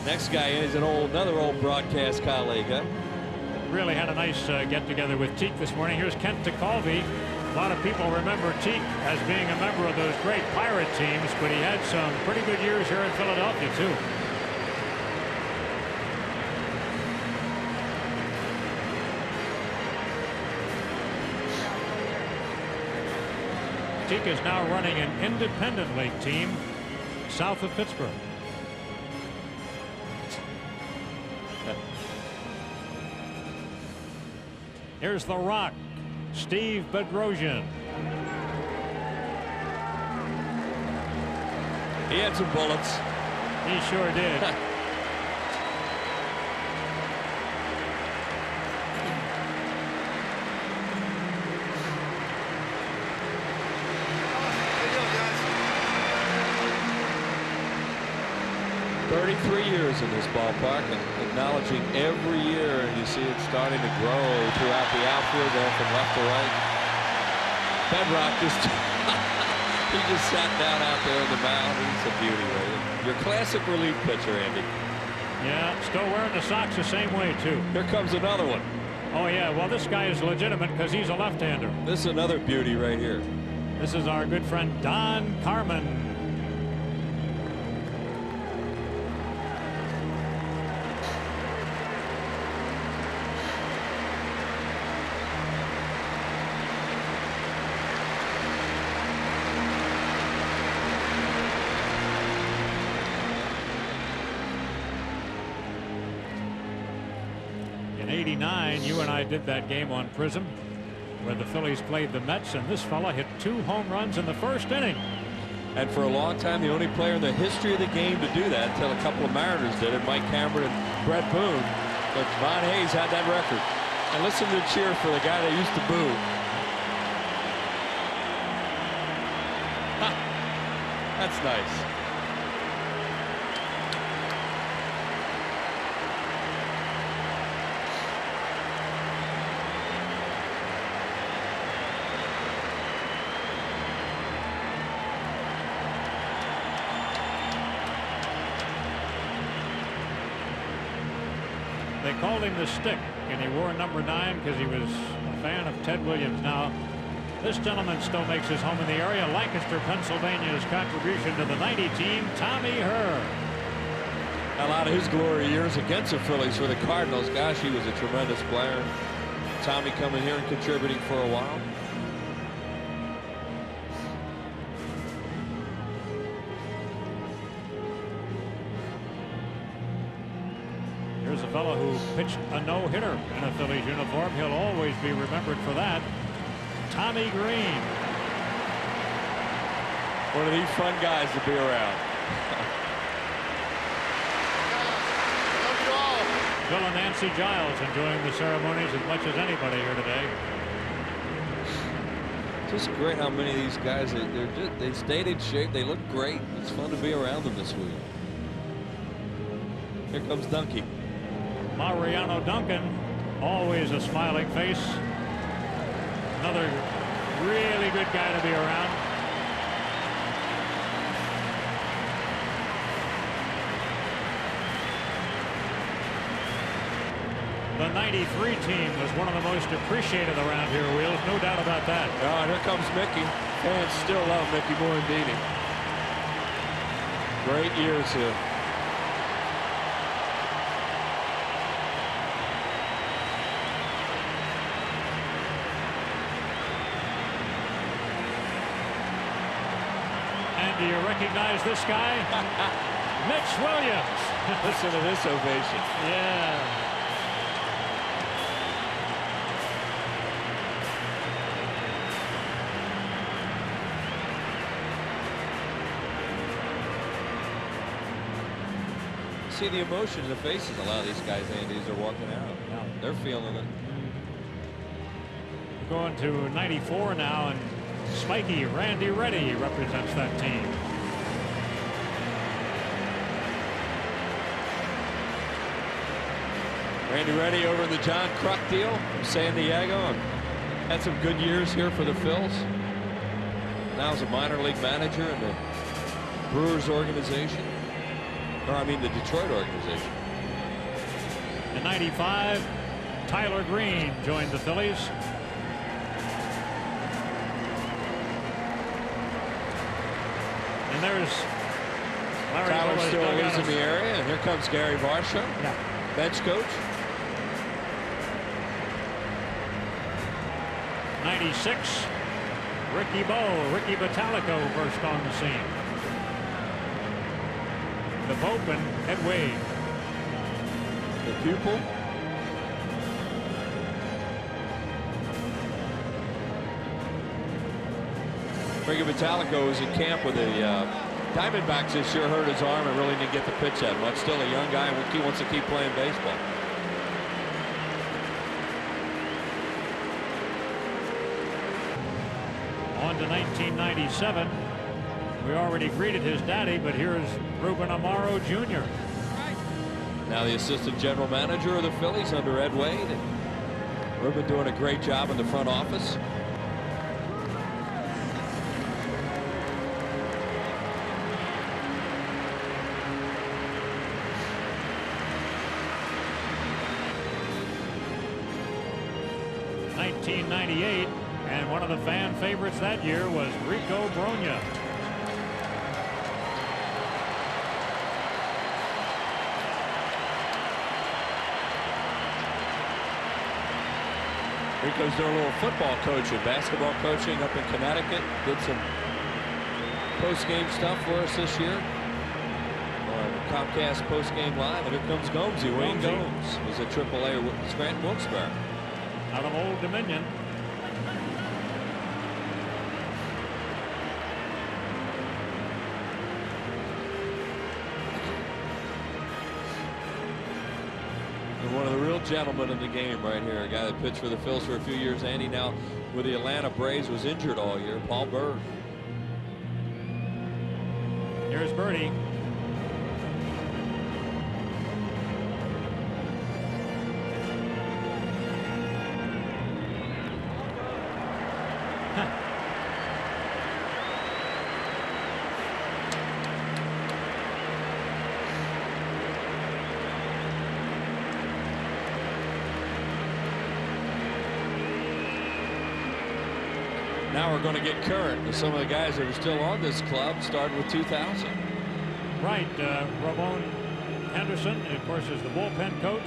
Next guy is another old broadcast colleague, huh? Really had a nice get-together with Teak this morning. Here's Kent DeCalvey. A lot of people remember Teak as being a member of those great Pirate teams, but he had some pretty good years here in Philadelphia, too. Teak is now running an independent league team south of Pittsburgh. Here's the Rock, Steve Bedrosian. He had some bullets. He sure did. Years in this ballpark, and acknowledging every year, and you see it starting to grow throughout the outfield, going from left to right. Bedrock just he just sat down out there on the mound. He's a beauty, right? Your classic relief pitcher, Andy. Yeah, still wearing the socks the same way too. Here comes another one. Oh yeah, well this guy is legitimate because he's a left-hander. This is another beauty right here. This is our good friend Don Carmen. You and I did that game on Prism where the Phillies played the Mets, and this fella hit 2 home runs in the first inning. And for a long time, the only player in the history of the game to do that, until a couple of Mariners did it, Mike Cameron and Brett Boone. But Von Hayes had that record. And listen to the cheer for the guy that used to boo. That's nice. They called him the Stick, and he wore number 9 because he was a fan of Ted Williams. Now, this gentleman still makes his home in the area. Lancaster, Pennsylvania's contribution to the '90 team, Tommy Herr. A lot of his glory years against the Phillies for the Cardinals. Gosh, he was a tremendous player. Tommy coming here and contributing for a while. Here's a fellow who pitched a no-hitter in a Phillies uniform. He'll always be remembered for that. Tommy Green. One of these fun guys to be around. Bill and Nancy Giles enjoying the ceremonies as much as anybody here today. Just great how many of these guys, they stayed in shape. They look great. It's fun to be around them this week. Here comes Dunky. Mariano Duncan Always a smiling face. Another really good guy to be around. The 93 team was one of the most appreciated around here, Wheels. No doubt about that. Oh, and here comes Mickey. Fans still love Mickey Morandini. Great years here. And do you recognize this guy? Mitch Williams. Listen to this ovation. Yeah. See the emotion in the faces of a lot of these guys, Andy, as they're walking out. Yeah. They're feeling it. We're going to 94 now, and Spiky Randy Reddy represents that team. Randy Reddy over in the John Kruk deal from San Diego. And had some good years here for the Phils. Now as a minor league manager in the Brewers organization. Or I mean the Detroit organization. In 95, Tyler Green joined the Phillies. And there's Larry Tyler Miller's still dugout. lives in the area, and here comes Gary Varsho, bench coach. 96, Ricky Bottalico burst on the scene. The Bopen, Ed Wade. The pupil. Ricky Bottalico was in camp with the Diamondbacks this year, hurt his arm and really didn't get the pitch that much. Still a young guy, he wants to keep playing baseball. On to 1997. We already greeted his daddy, but here's Ruben Amaro Jr. Now the assistant general manager of the Phillies under Ed Wade. And Ruben doing a great job in the front office. '98, and one of the fan favorites that year was Rico Brogna. Rico's doing a little football coaching, basketball coaching up in Connecticut. Did some post-game stuff for us this year on Comcast Post-Game Live. And here comes Gomesy. Wayne Gomes was at AAA with Scranton Wilkes-Barre. Out of Old Dominion. One of the real gentlemen in the game right here. A guy that pitched for the Phils for a few years. Andy now with the Atlanta Braves was injured all year. Paul Berg. Here's Birdie. Now we're going to get current with some of the guys that are still on this club, starting with 2000. Right, Ramon Henderson, of course, is the bullpen coach.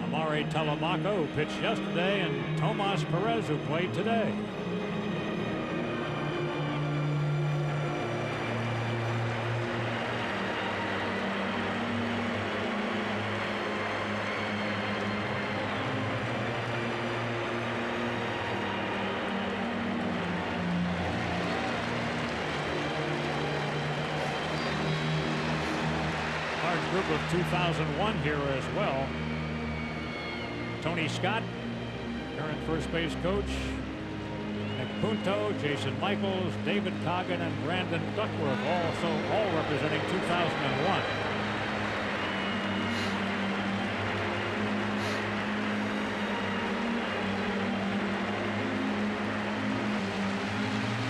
Amare Telemaco, who pitched yesterday, and Tomas Perez, who played today. Group of 2001 here as well. Tony Scott, current first base coach. Nick Punto, Jason Michaels, David Coggin, and Brandon Duckworth, all representing 2001.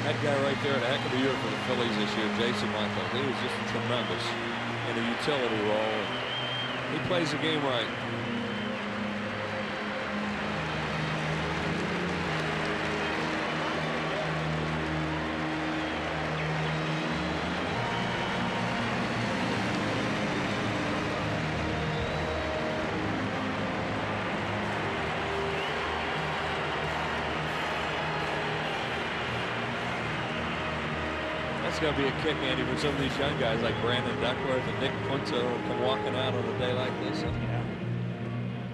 That guy right there had a heck of a year for the Phillies this year, Jason Michael. He was just tremendous in a utility role. He plays the game right. It's going to be a kick, Andy, when some of these young guys like Brandon Duckworth and Nick Quinto come walking out on a day like this. Yeah.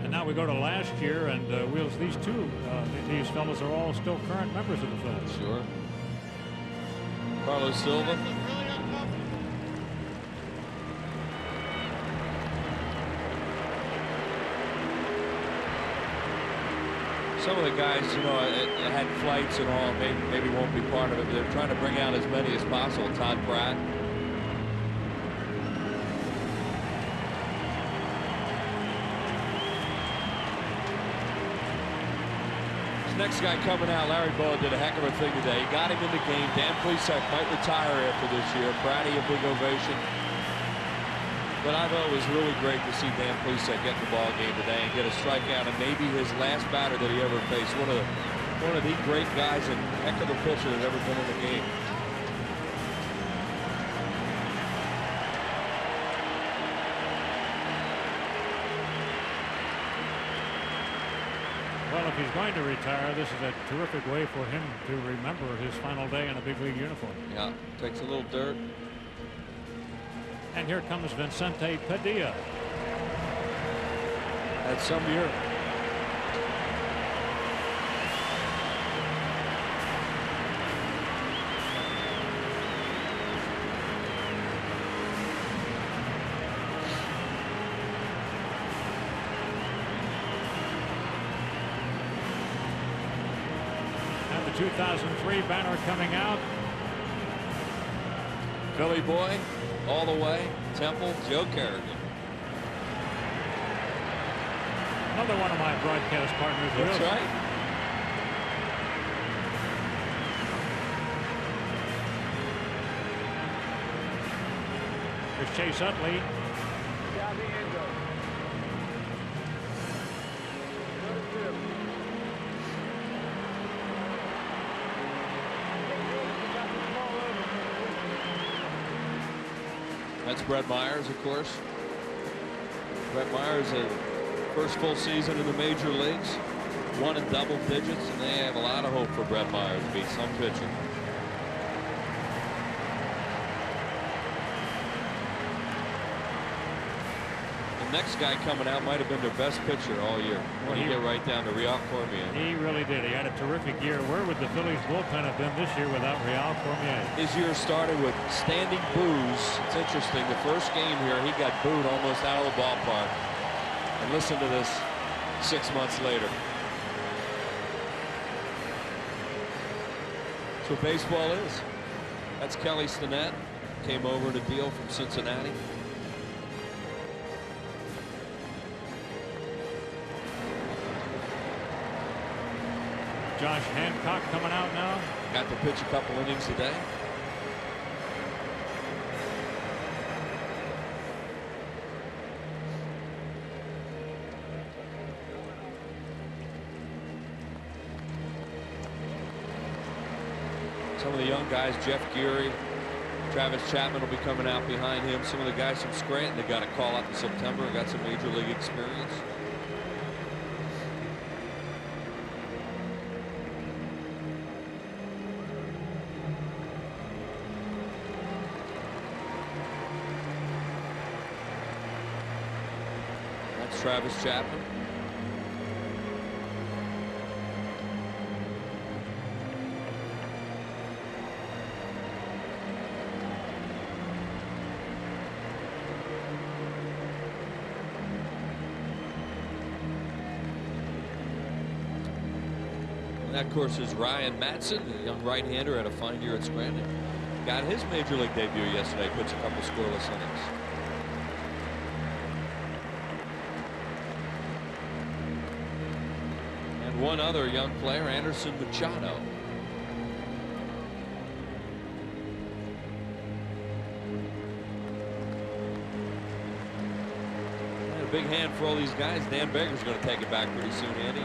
And now we go to last year, and Wheels, these fellas are all still current members of the Phillies. Sure. Carlos Silva. Some of the guys, you know, had flights and all, maybe won't be part of it. They're trying to bring out as many as possible. Todd Pratt. This next guy coming out, Larry Bowa, did a heck of a thing today. He got him in the game. Dan Plesac might retire after this year. Pratty, a big ovation. But I thought it was really great to see Dan Plesac get in the ball game today and get a strikeout, and maybe his last batter that he ever faced. One of the great guys and heck of a pitcher that ever been in the game. Well, if he's going to retire, this is a terrific way for him to remember his final day in a big league uniform. Yeah, takes a little dirt. And here comes Vicente Padilla. Had some year. And the 2003 banner coming out. Philly boy. All the way, Temple, Joe Kerrigan. Another one of my broadcast partners. That's right. There's Chase Utley. That's Brett Myers, of course. Brett Myers, first full season in the major leagues, won in double digits, and they have a lot of hope for Brett Myers to be some pitcher. The next guy coming out might have been their best pitcher all year. When you get right down to Real Cormier. He really did. He had a terrific year. Where would the Phillies bullpen have been this year without Real Cormier? His year started with standing boos. It's interesting. The first game here, he got booed almost out of the ballpark. And listen to this 6 months later. That's what baseball is. That's Kelly Stinnett. Came over to deal from Cincinnati. Josh Hancock coming out now. Got to pitch a couple innings today. Some of the young guys, Jeff Geary, Travis Chapman will be coming out behind him. Some of the guys from Scranton that got a call up in September, got some major league experience. That's Travis Chapman. That, of course, is Ryan Matson, the young right-hander, had a fine year at Scranton. Got his major league debut yesterday, puts a couple scoreless innings. And one other young player, Anderson Machado. big hand for all these guys. Dan Baker's going to take it back pretty soon, Andy.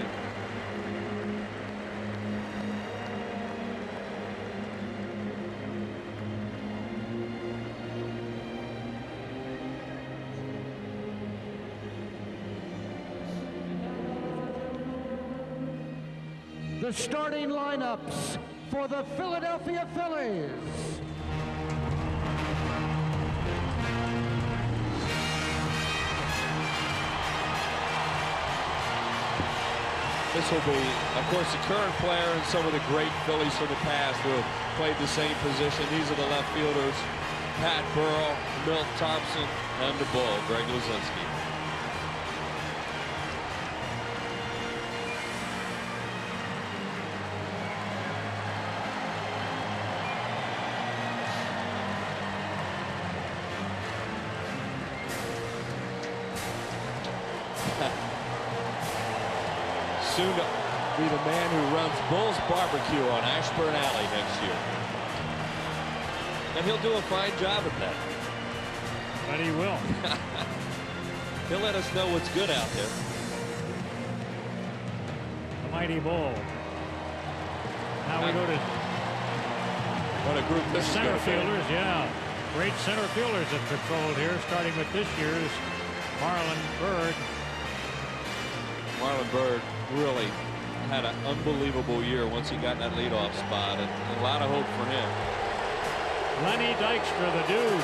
The starting lineups for the Philadelphia Phillies. This will be, of course, the current player and some of the great Phillies from the past who have played the same position. These are the left fielders: Pat Burrell, Milt Thompson, and the Bull, Greg Luzinski. Soon to be the man who runs Bull's Barbecue on Ashburn Alley next year. And he'll do a fine job at that. But he will. He'll let us know what's good out there. The mighty Bull. Now we go to what a group the this center is gonna be. fielders. Yeah, great center fielders have patrolled here, starting with this year's Marlon Byrd. Marlon Byrd really had an unbelievable year once he got in that leadoff spot, and a lot of hope for him. Lenny Dykstra, the dude.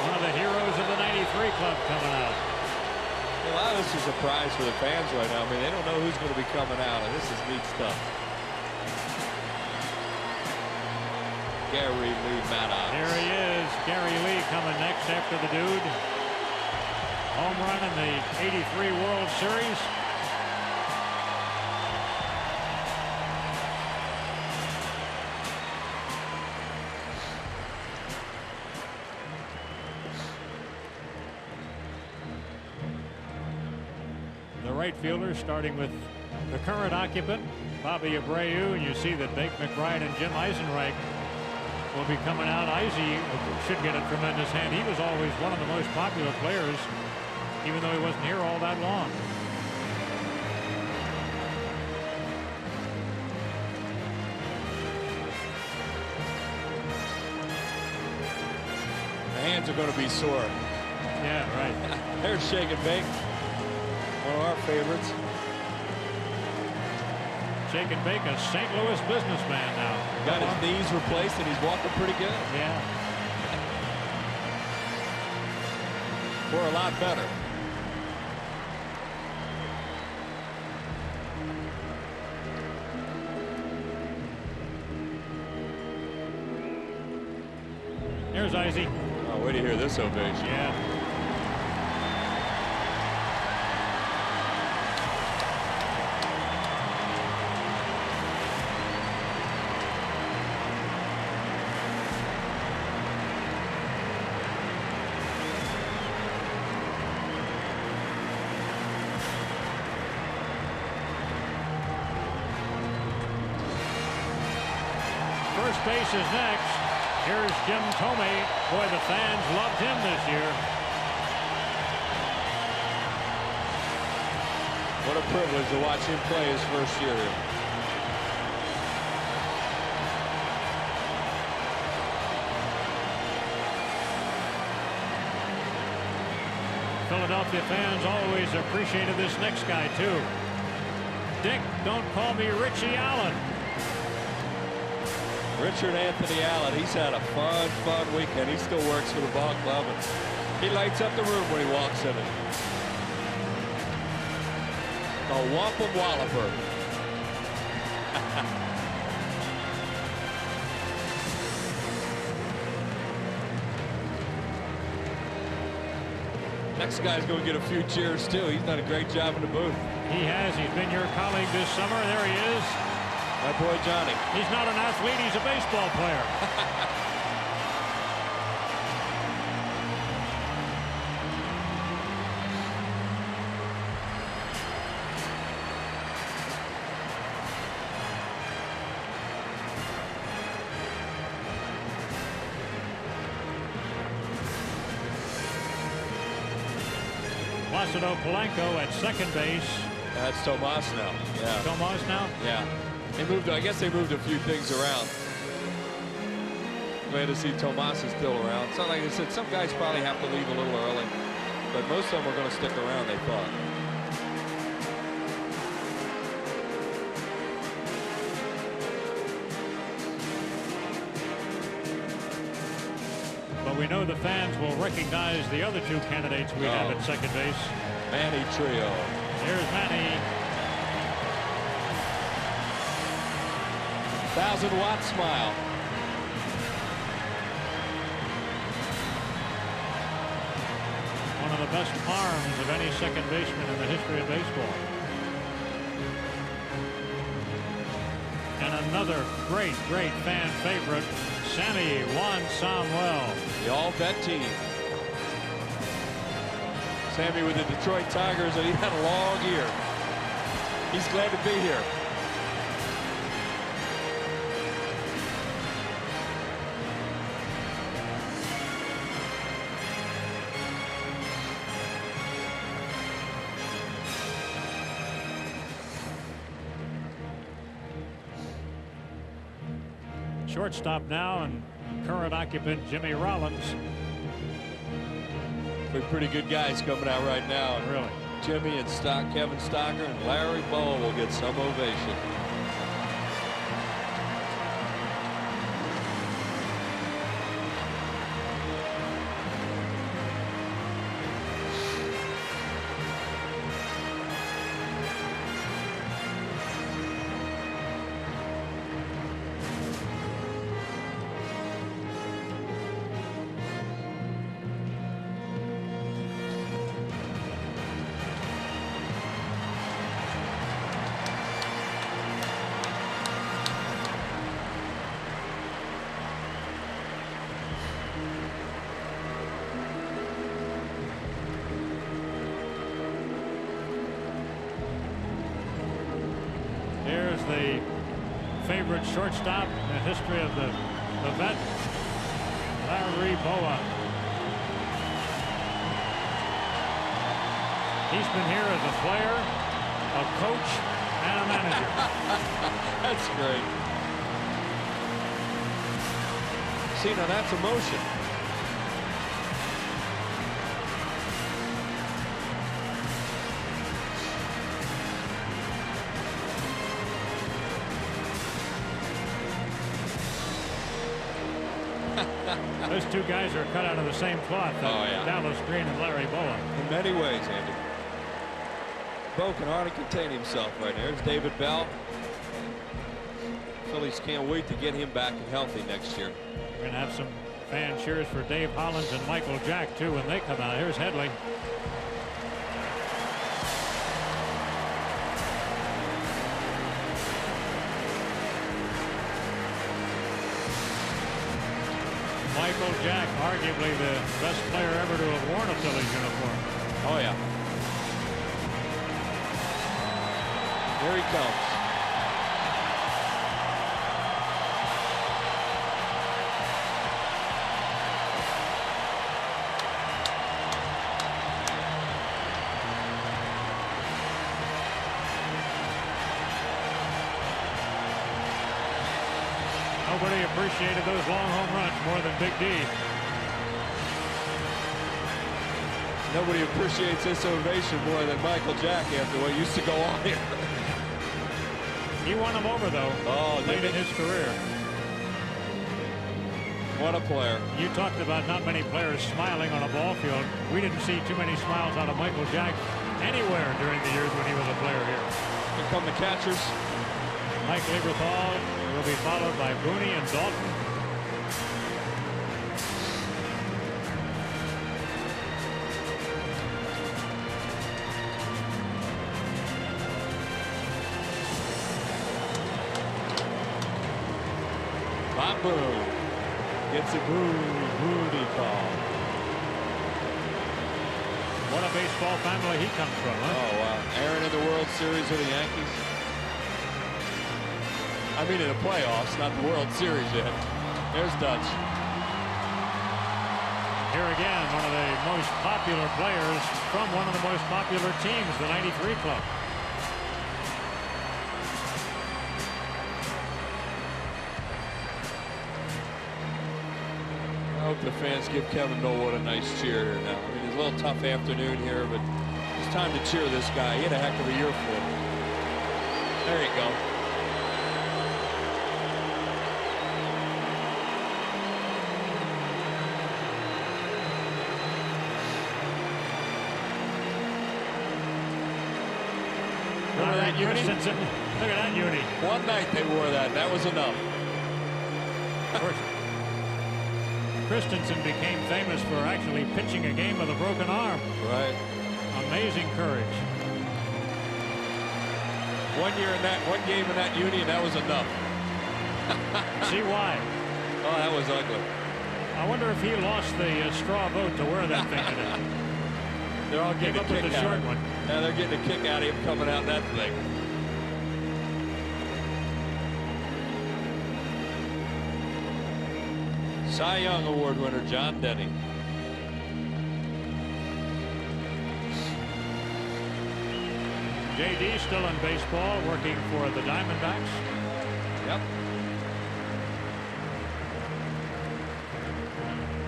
One of the heroes of the '93 club coming out. A lot of this is a surprise for the fans right now. I mean, they don't know who's going to be coming out, and this is neat stuff. Gary Lee Maddox. Here he is, Gary Lee coming next after the dude. Home run in the '83 World Series. The right fielders, starting with the current occupant, Bobby Abreu, and you see that Bake McBride and Jim Eisenreich will be coming out. Izzy should get a tremendous hand. He was always one of the most popular players, even though he wasn't here all that long. The hands are going to be sore. Yeah, right. There's Shake and Bake, one of our favorites. Shake and Bake, a St. Louis businessman now. Got his knees replaced, and he's walking pretty good. Yeah. Or a lot better. Here's Izzy. Oh, wait to hear this ovation. Yeah. First base is next. Here's Jim Thome. Boy, the fans loved him this year. What a privilege to watch him play his first year here. Philadelphia fans always appreciated this next guy, too. Dick, don't call me Richie Allen. Richard Anthony Allen, he's had a fun weekend. He still works for the ball club, and he lights up the room when he walks in it. The Wampum Walloper. Next guy's going to get a few cheers, too. He's done a great job in the booth. He has. He's been your colleague this summer. There he is. My boy Johnny. He's not an athlete. He's a baseball player. Placido Polanco at second base. That's Tomas now. Yeah. Tomas now? Yeah. They moved. I guess they moved a few things around. Glad to see Tomas is still around. So like I said, some guys probably have to leave a little early, but most of them are going to stick around, they thought. But we know the fans will recognize the other two candidates we have at second base. Manny Trio. Here's Manny. 1,000-watt smile. One of the best arms of any second baseman in the history of baseball. And another great fan favorite, Sammy Juan Samuel. The all-vet team. Sammy with the Detroit Tigers, and he had a long year. He's glad to be here. Shortstop now and current occupant Jimmy Rollins. Three pretty good guys coming out right now. Really. Jimmy and Kevin Stocker and Larry Bowa will get some ovation. Here's the favorite shortstop in the history of the vet, Larry Bowa. He's been here as a player, a coach, and a manager. That's great. See, now that's emotion. Those two guys are cut out of the same cloth. Dallas Green and Larry Bowa. In many ways, Andy. Bo can hardly contain himself right there. There's David Bell. Phillies can't wait to get him back and healthy next year. We're going to have some fan cheers for Dave Hollins and Michael Jack, too, when they come out. Here's Headley. Michael Jack, arguably the best player ever to have worn a Phillies uniform. Oh, yeah. Here he comes. Nobody appreciated those long home runs more than Big D. Nobody appreciates this ovation more than Michael Jack after what used to go on here. He won them over, though, late in his career. What a player. You talked about not many players smiling on a ball field. We didn't see too many smiles out of Michael Jack anywhere during the years when he was a player here. Here come the catchers. Mike Lieberthal will be followed by Booney and Dalton. Bob Boone gets a Booney call. What a baseball family he comes from, huh? Oh, wow. Aaron in the World Series with the Yankees. I mean in the playoffs, not the World Series yet. There's Dutch. Here again, one of the most popular players from one of the most popular teams, the 93 club. I hope the fans give Kevin Millwood a nice cheer here now. I mean, it's a little tough afternoon here, but it's time to cheer this guy. He had a heck of a year for him. There you go. Look at that uni. Look at that uni. One night they wore that. That was enough. Christensen became famous for actually pitching a game with a broken arm. Right. Amazing courage. One game in that uni, and that was enough. See why? Oh, that was ugly. I wonder if he lost the straw vote to wear that thing today. They're all getting a kick with the short one. Yeah, they're getting a kick out of him coming out in that thing. Cy Young Award winner John Denny. JD still in baseball, working for the Diamondbacks. Yep.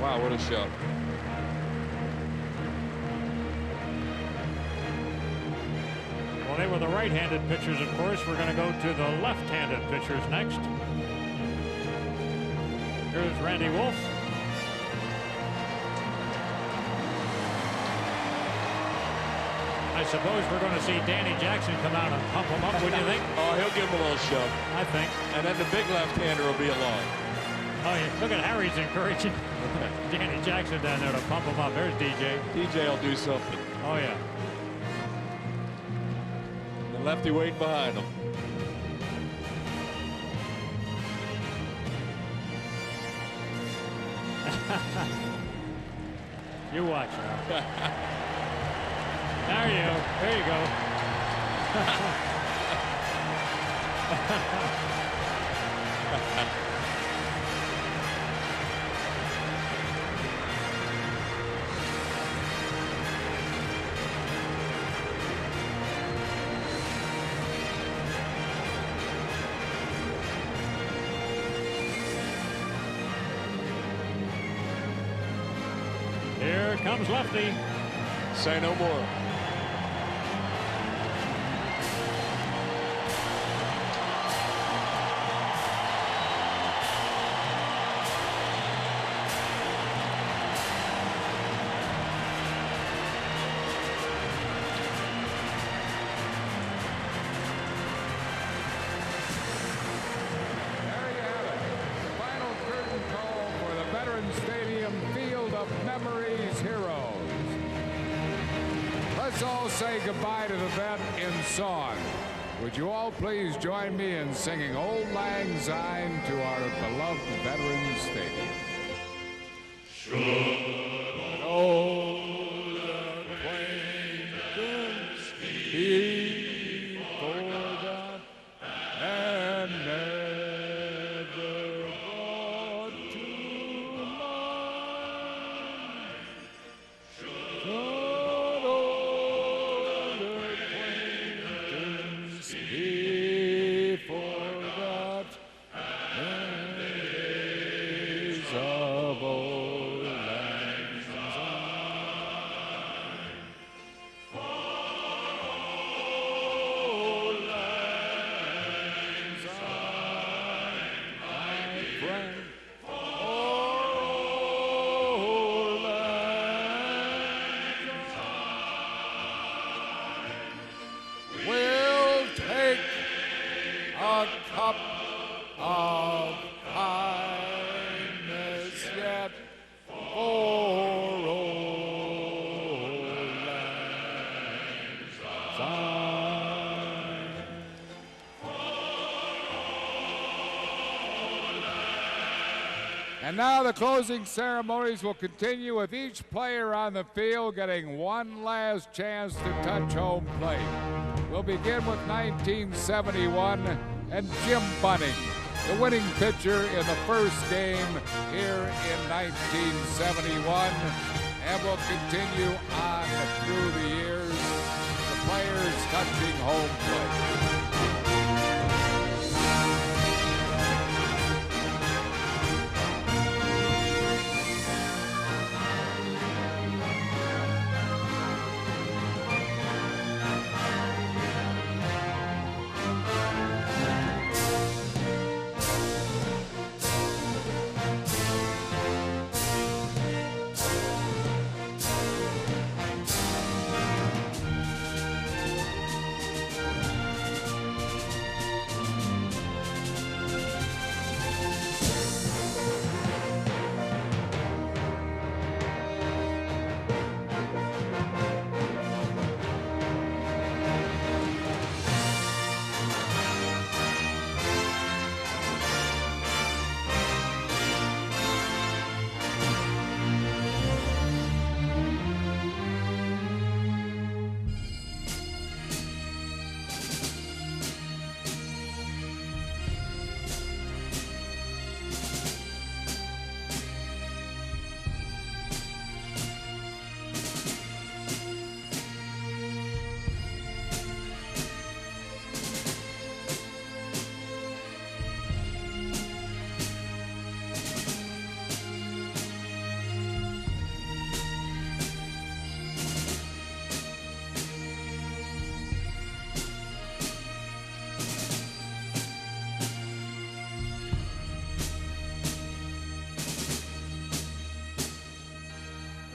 Wow, what a show. Well, they were the right-handed pitchers, of course. We're going to go to the left-handed pitchers next. Here's Randy Wolf. I suppose we're going to see Danny Jackson come out and pump him up, wouldn't you think? Oh, he'll give him a little show. I think. And then the big left-hander will be along. Oh, yeah. Look at Harry's encouraging Danny Jackson down there to pump him up. There's DJ. DJ will do something. Oh, yeah. The lefty waiting behind him. You watch now. There you go. Here comes Lefty. Say no more. Let's all say goodbye to the vet in song. Would you all please join me in singing Old Lang Syne to our beloved Veterans Stadium? Should an old acquaintance be forgot and never brought to mind? Should old acquaintance be forgot in days of old lang syne? Old lang syne, my friend, old lang syne. We'll take a cup of kindness yet for old lang syne. And now the closing ceremonies will continue with each player on the field getting one last chance to touch home plate. We'll begin with 1971 and Jim Bunning. the winning pitcher in the first game here in 1971, and will continue on through the years. The players touching home plate.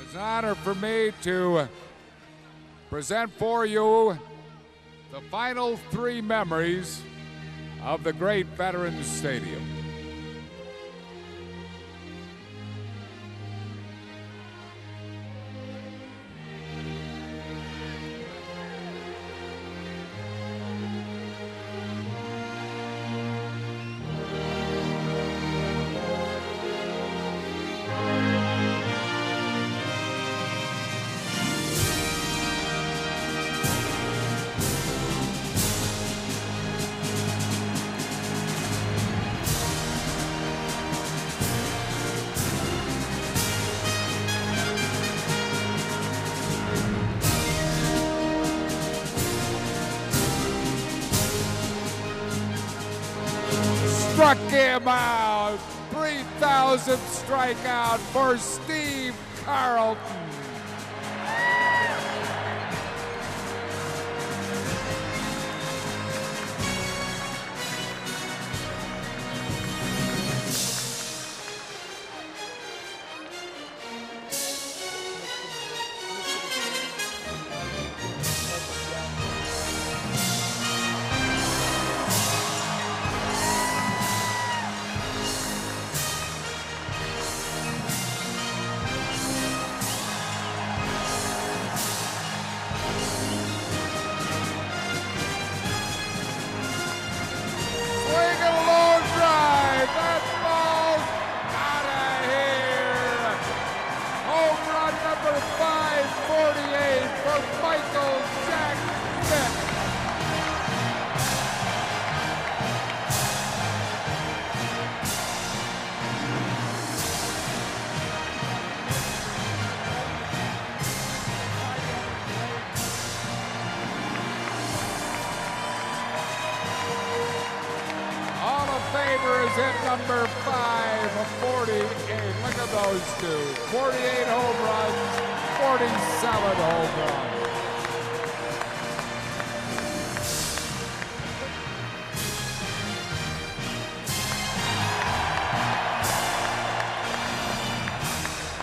It's an honor for me to present for you the final three memories of the great Veterans Stadium. Struck him out. 3,000th strikeout for Steve Carlton. Hit number 5 of 48. Look at those two. 48 home runs, 47 home runs.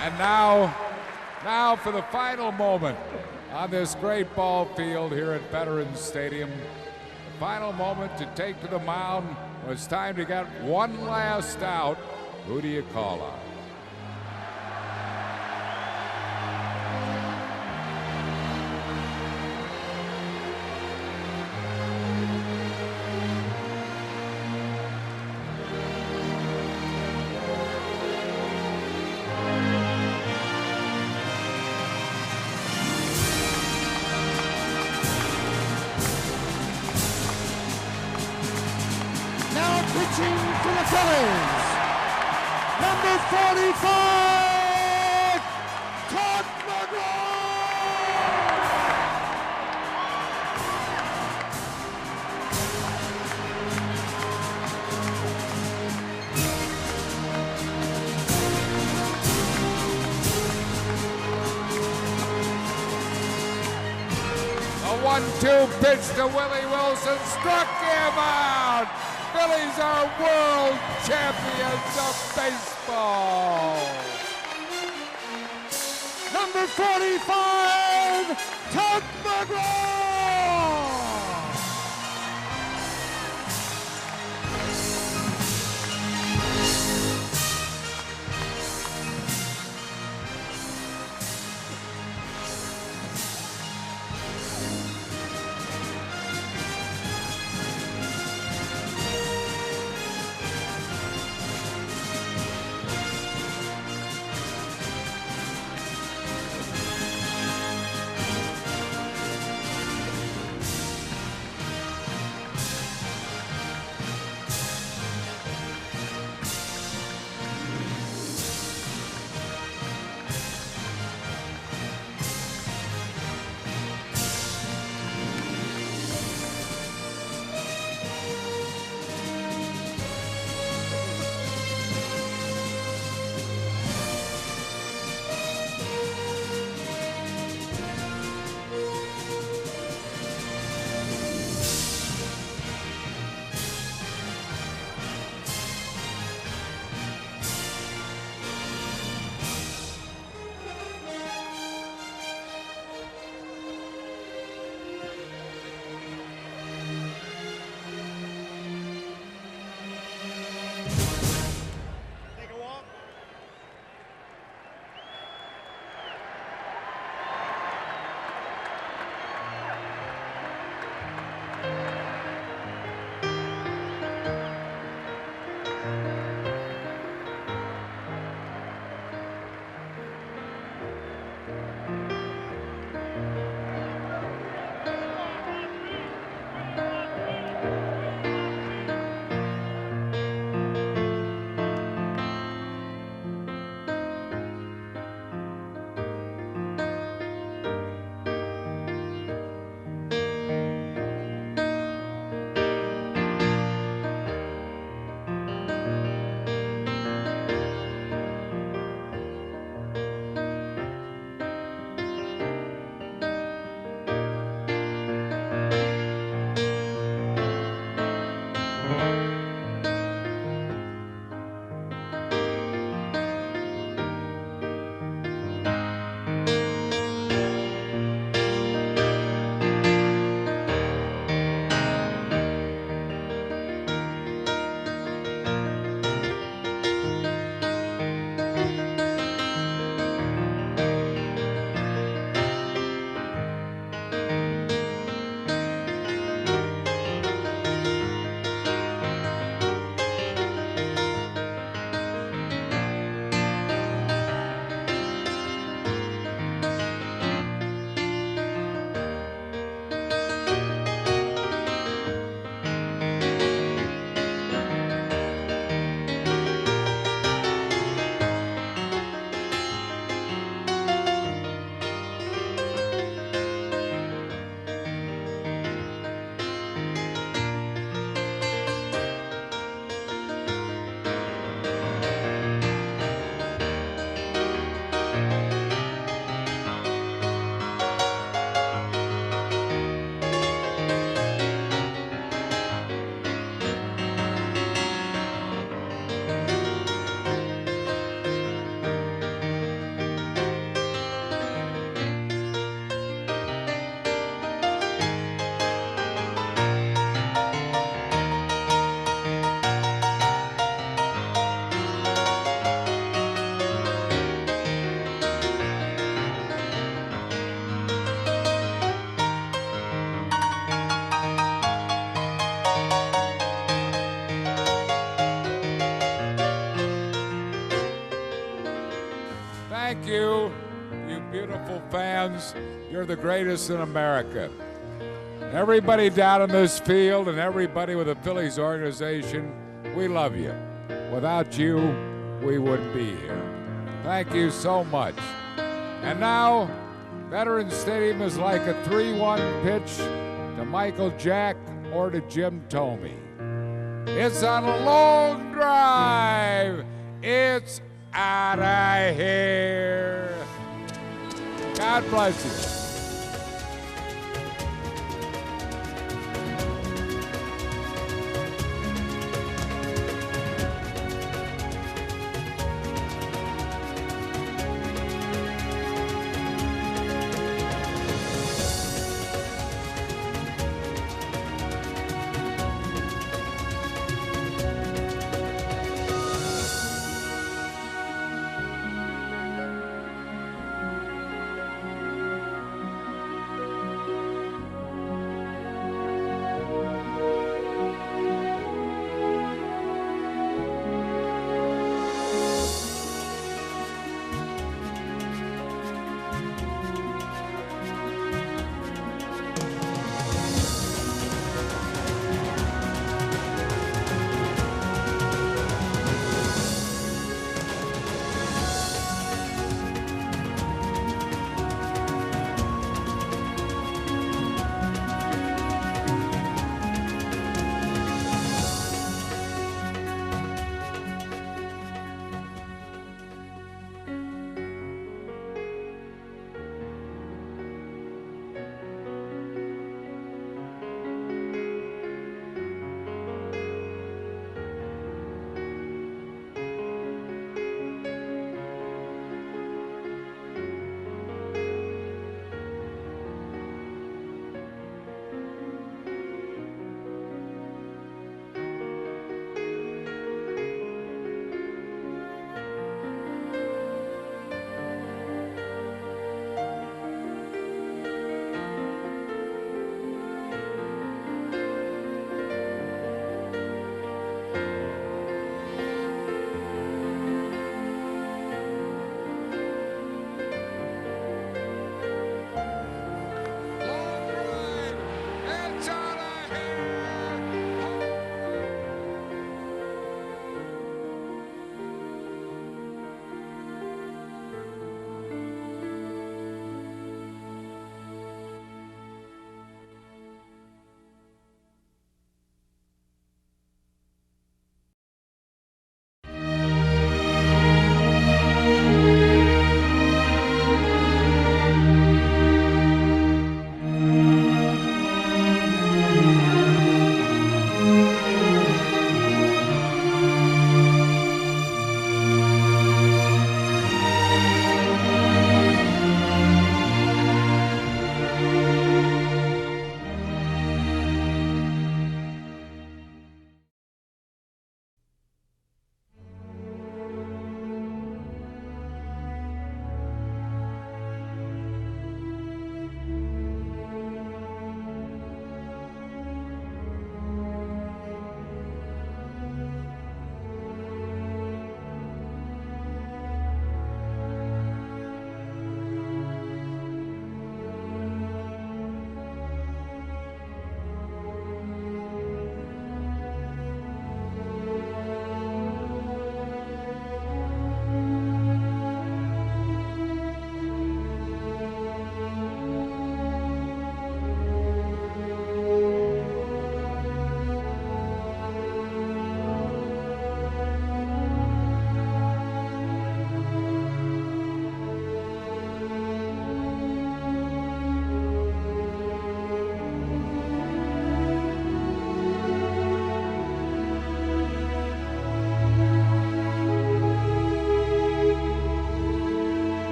And now for the final moment on this great ball field here at Veterans Stadium. The final moment to take to the mound. Well, it's time to get one last out. Who do you call on? Pitching for the Phillies, number 45, Todd McGraw. A 1-2 pitch to Willie Wilson struck him out. Phillies are world champions of baseball. Number 45, Todd McGraw. Thank you, you beautiful fans. You're the greatest in America. Everybody down in this field and everybody with the Phillies organization, we love you. Without you, we wouldn't be here. Thank you so much. And now, Veterans Stadium is like a 3-1 pitch to Michael Jack or to Jim Thome. It's on a long drive. It's out of here. God bless you.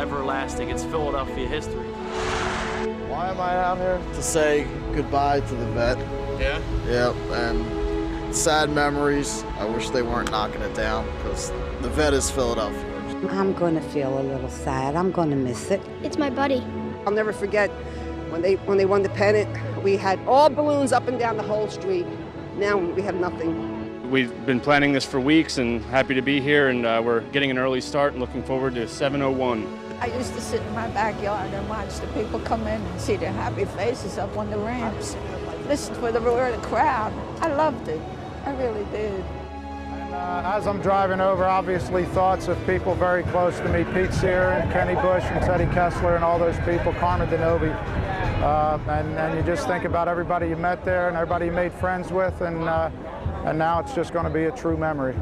everlasting. It's Philadelphia history. Why am I out here? To say goodbye to the vet. Yeah? Yep, and sad memories. I wish they weren't knocking it down because the vet is Philadelphia. I'm going to feel a little sad. I'm going to miss it. It's my buddy. I'll never forget when they won the pennant. We had all balloons up and down the whole street. Now we have nothing. We've been planning this for weeks and happy to be here, and we're getting an early start and looking forward to 7:01. I used to sit in my backyard and watch the people come in and see their happy faces up on the ramps. Listen for the roar of the crowd. I loved it. I really did. As I'm driving over, obviously thoughts of people very close to me, Pete Sear and Kenny Bush and Teddy Kessler and all those people, Carmen Denovi. And you just think about everybody you met there and everybody you made friends with, and now it's just going to be a true memory.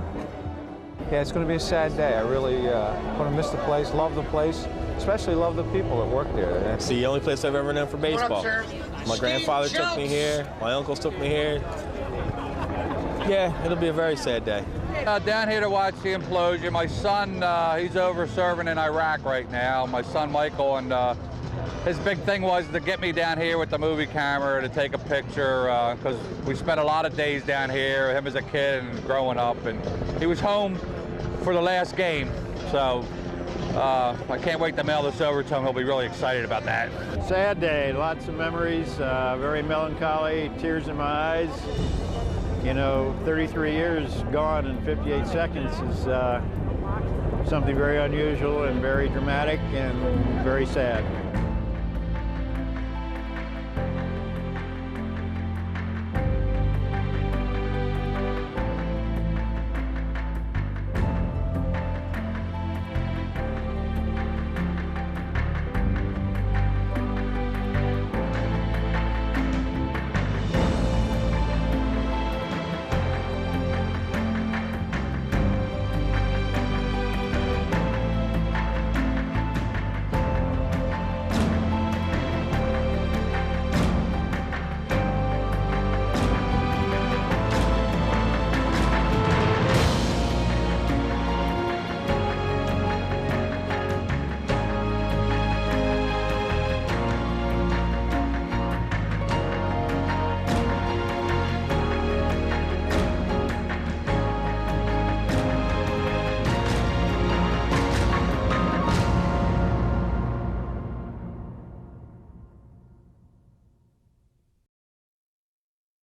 Yeah, it's going to be a sad day. I really going to miss the place, love the place, especially love the people that work there. It's the only place I've ever known for baseball. My grandfather took me here, my uncles took me here. Yeah, it'll be a very sad day. Down here to watch the implosion. My son, he's over serving in Iraq right now. My son Michael, and his big thing was to get me down here with the movie camera to take a picture, because we spent a lot of days down here, him as a kid and growing up, and he was home for the last game. So I can't wait to mail this over to him. He'll be really excited about that. Sad day, lots of memories, very melancholy, tears in my eyes. You know, 33 years gone in 58 seconds is something very unusual and very dramatic and very sad.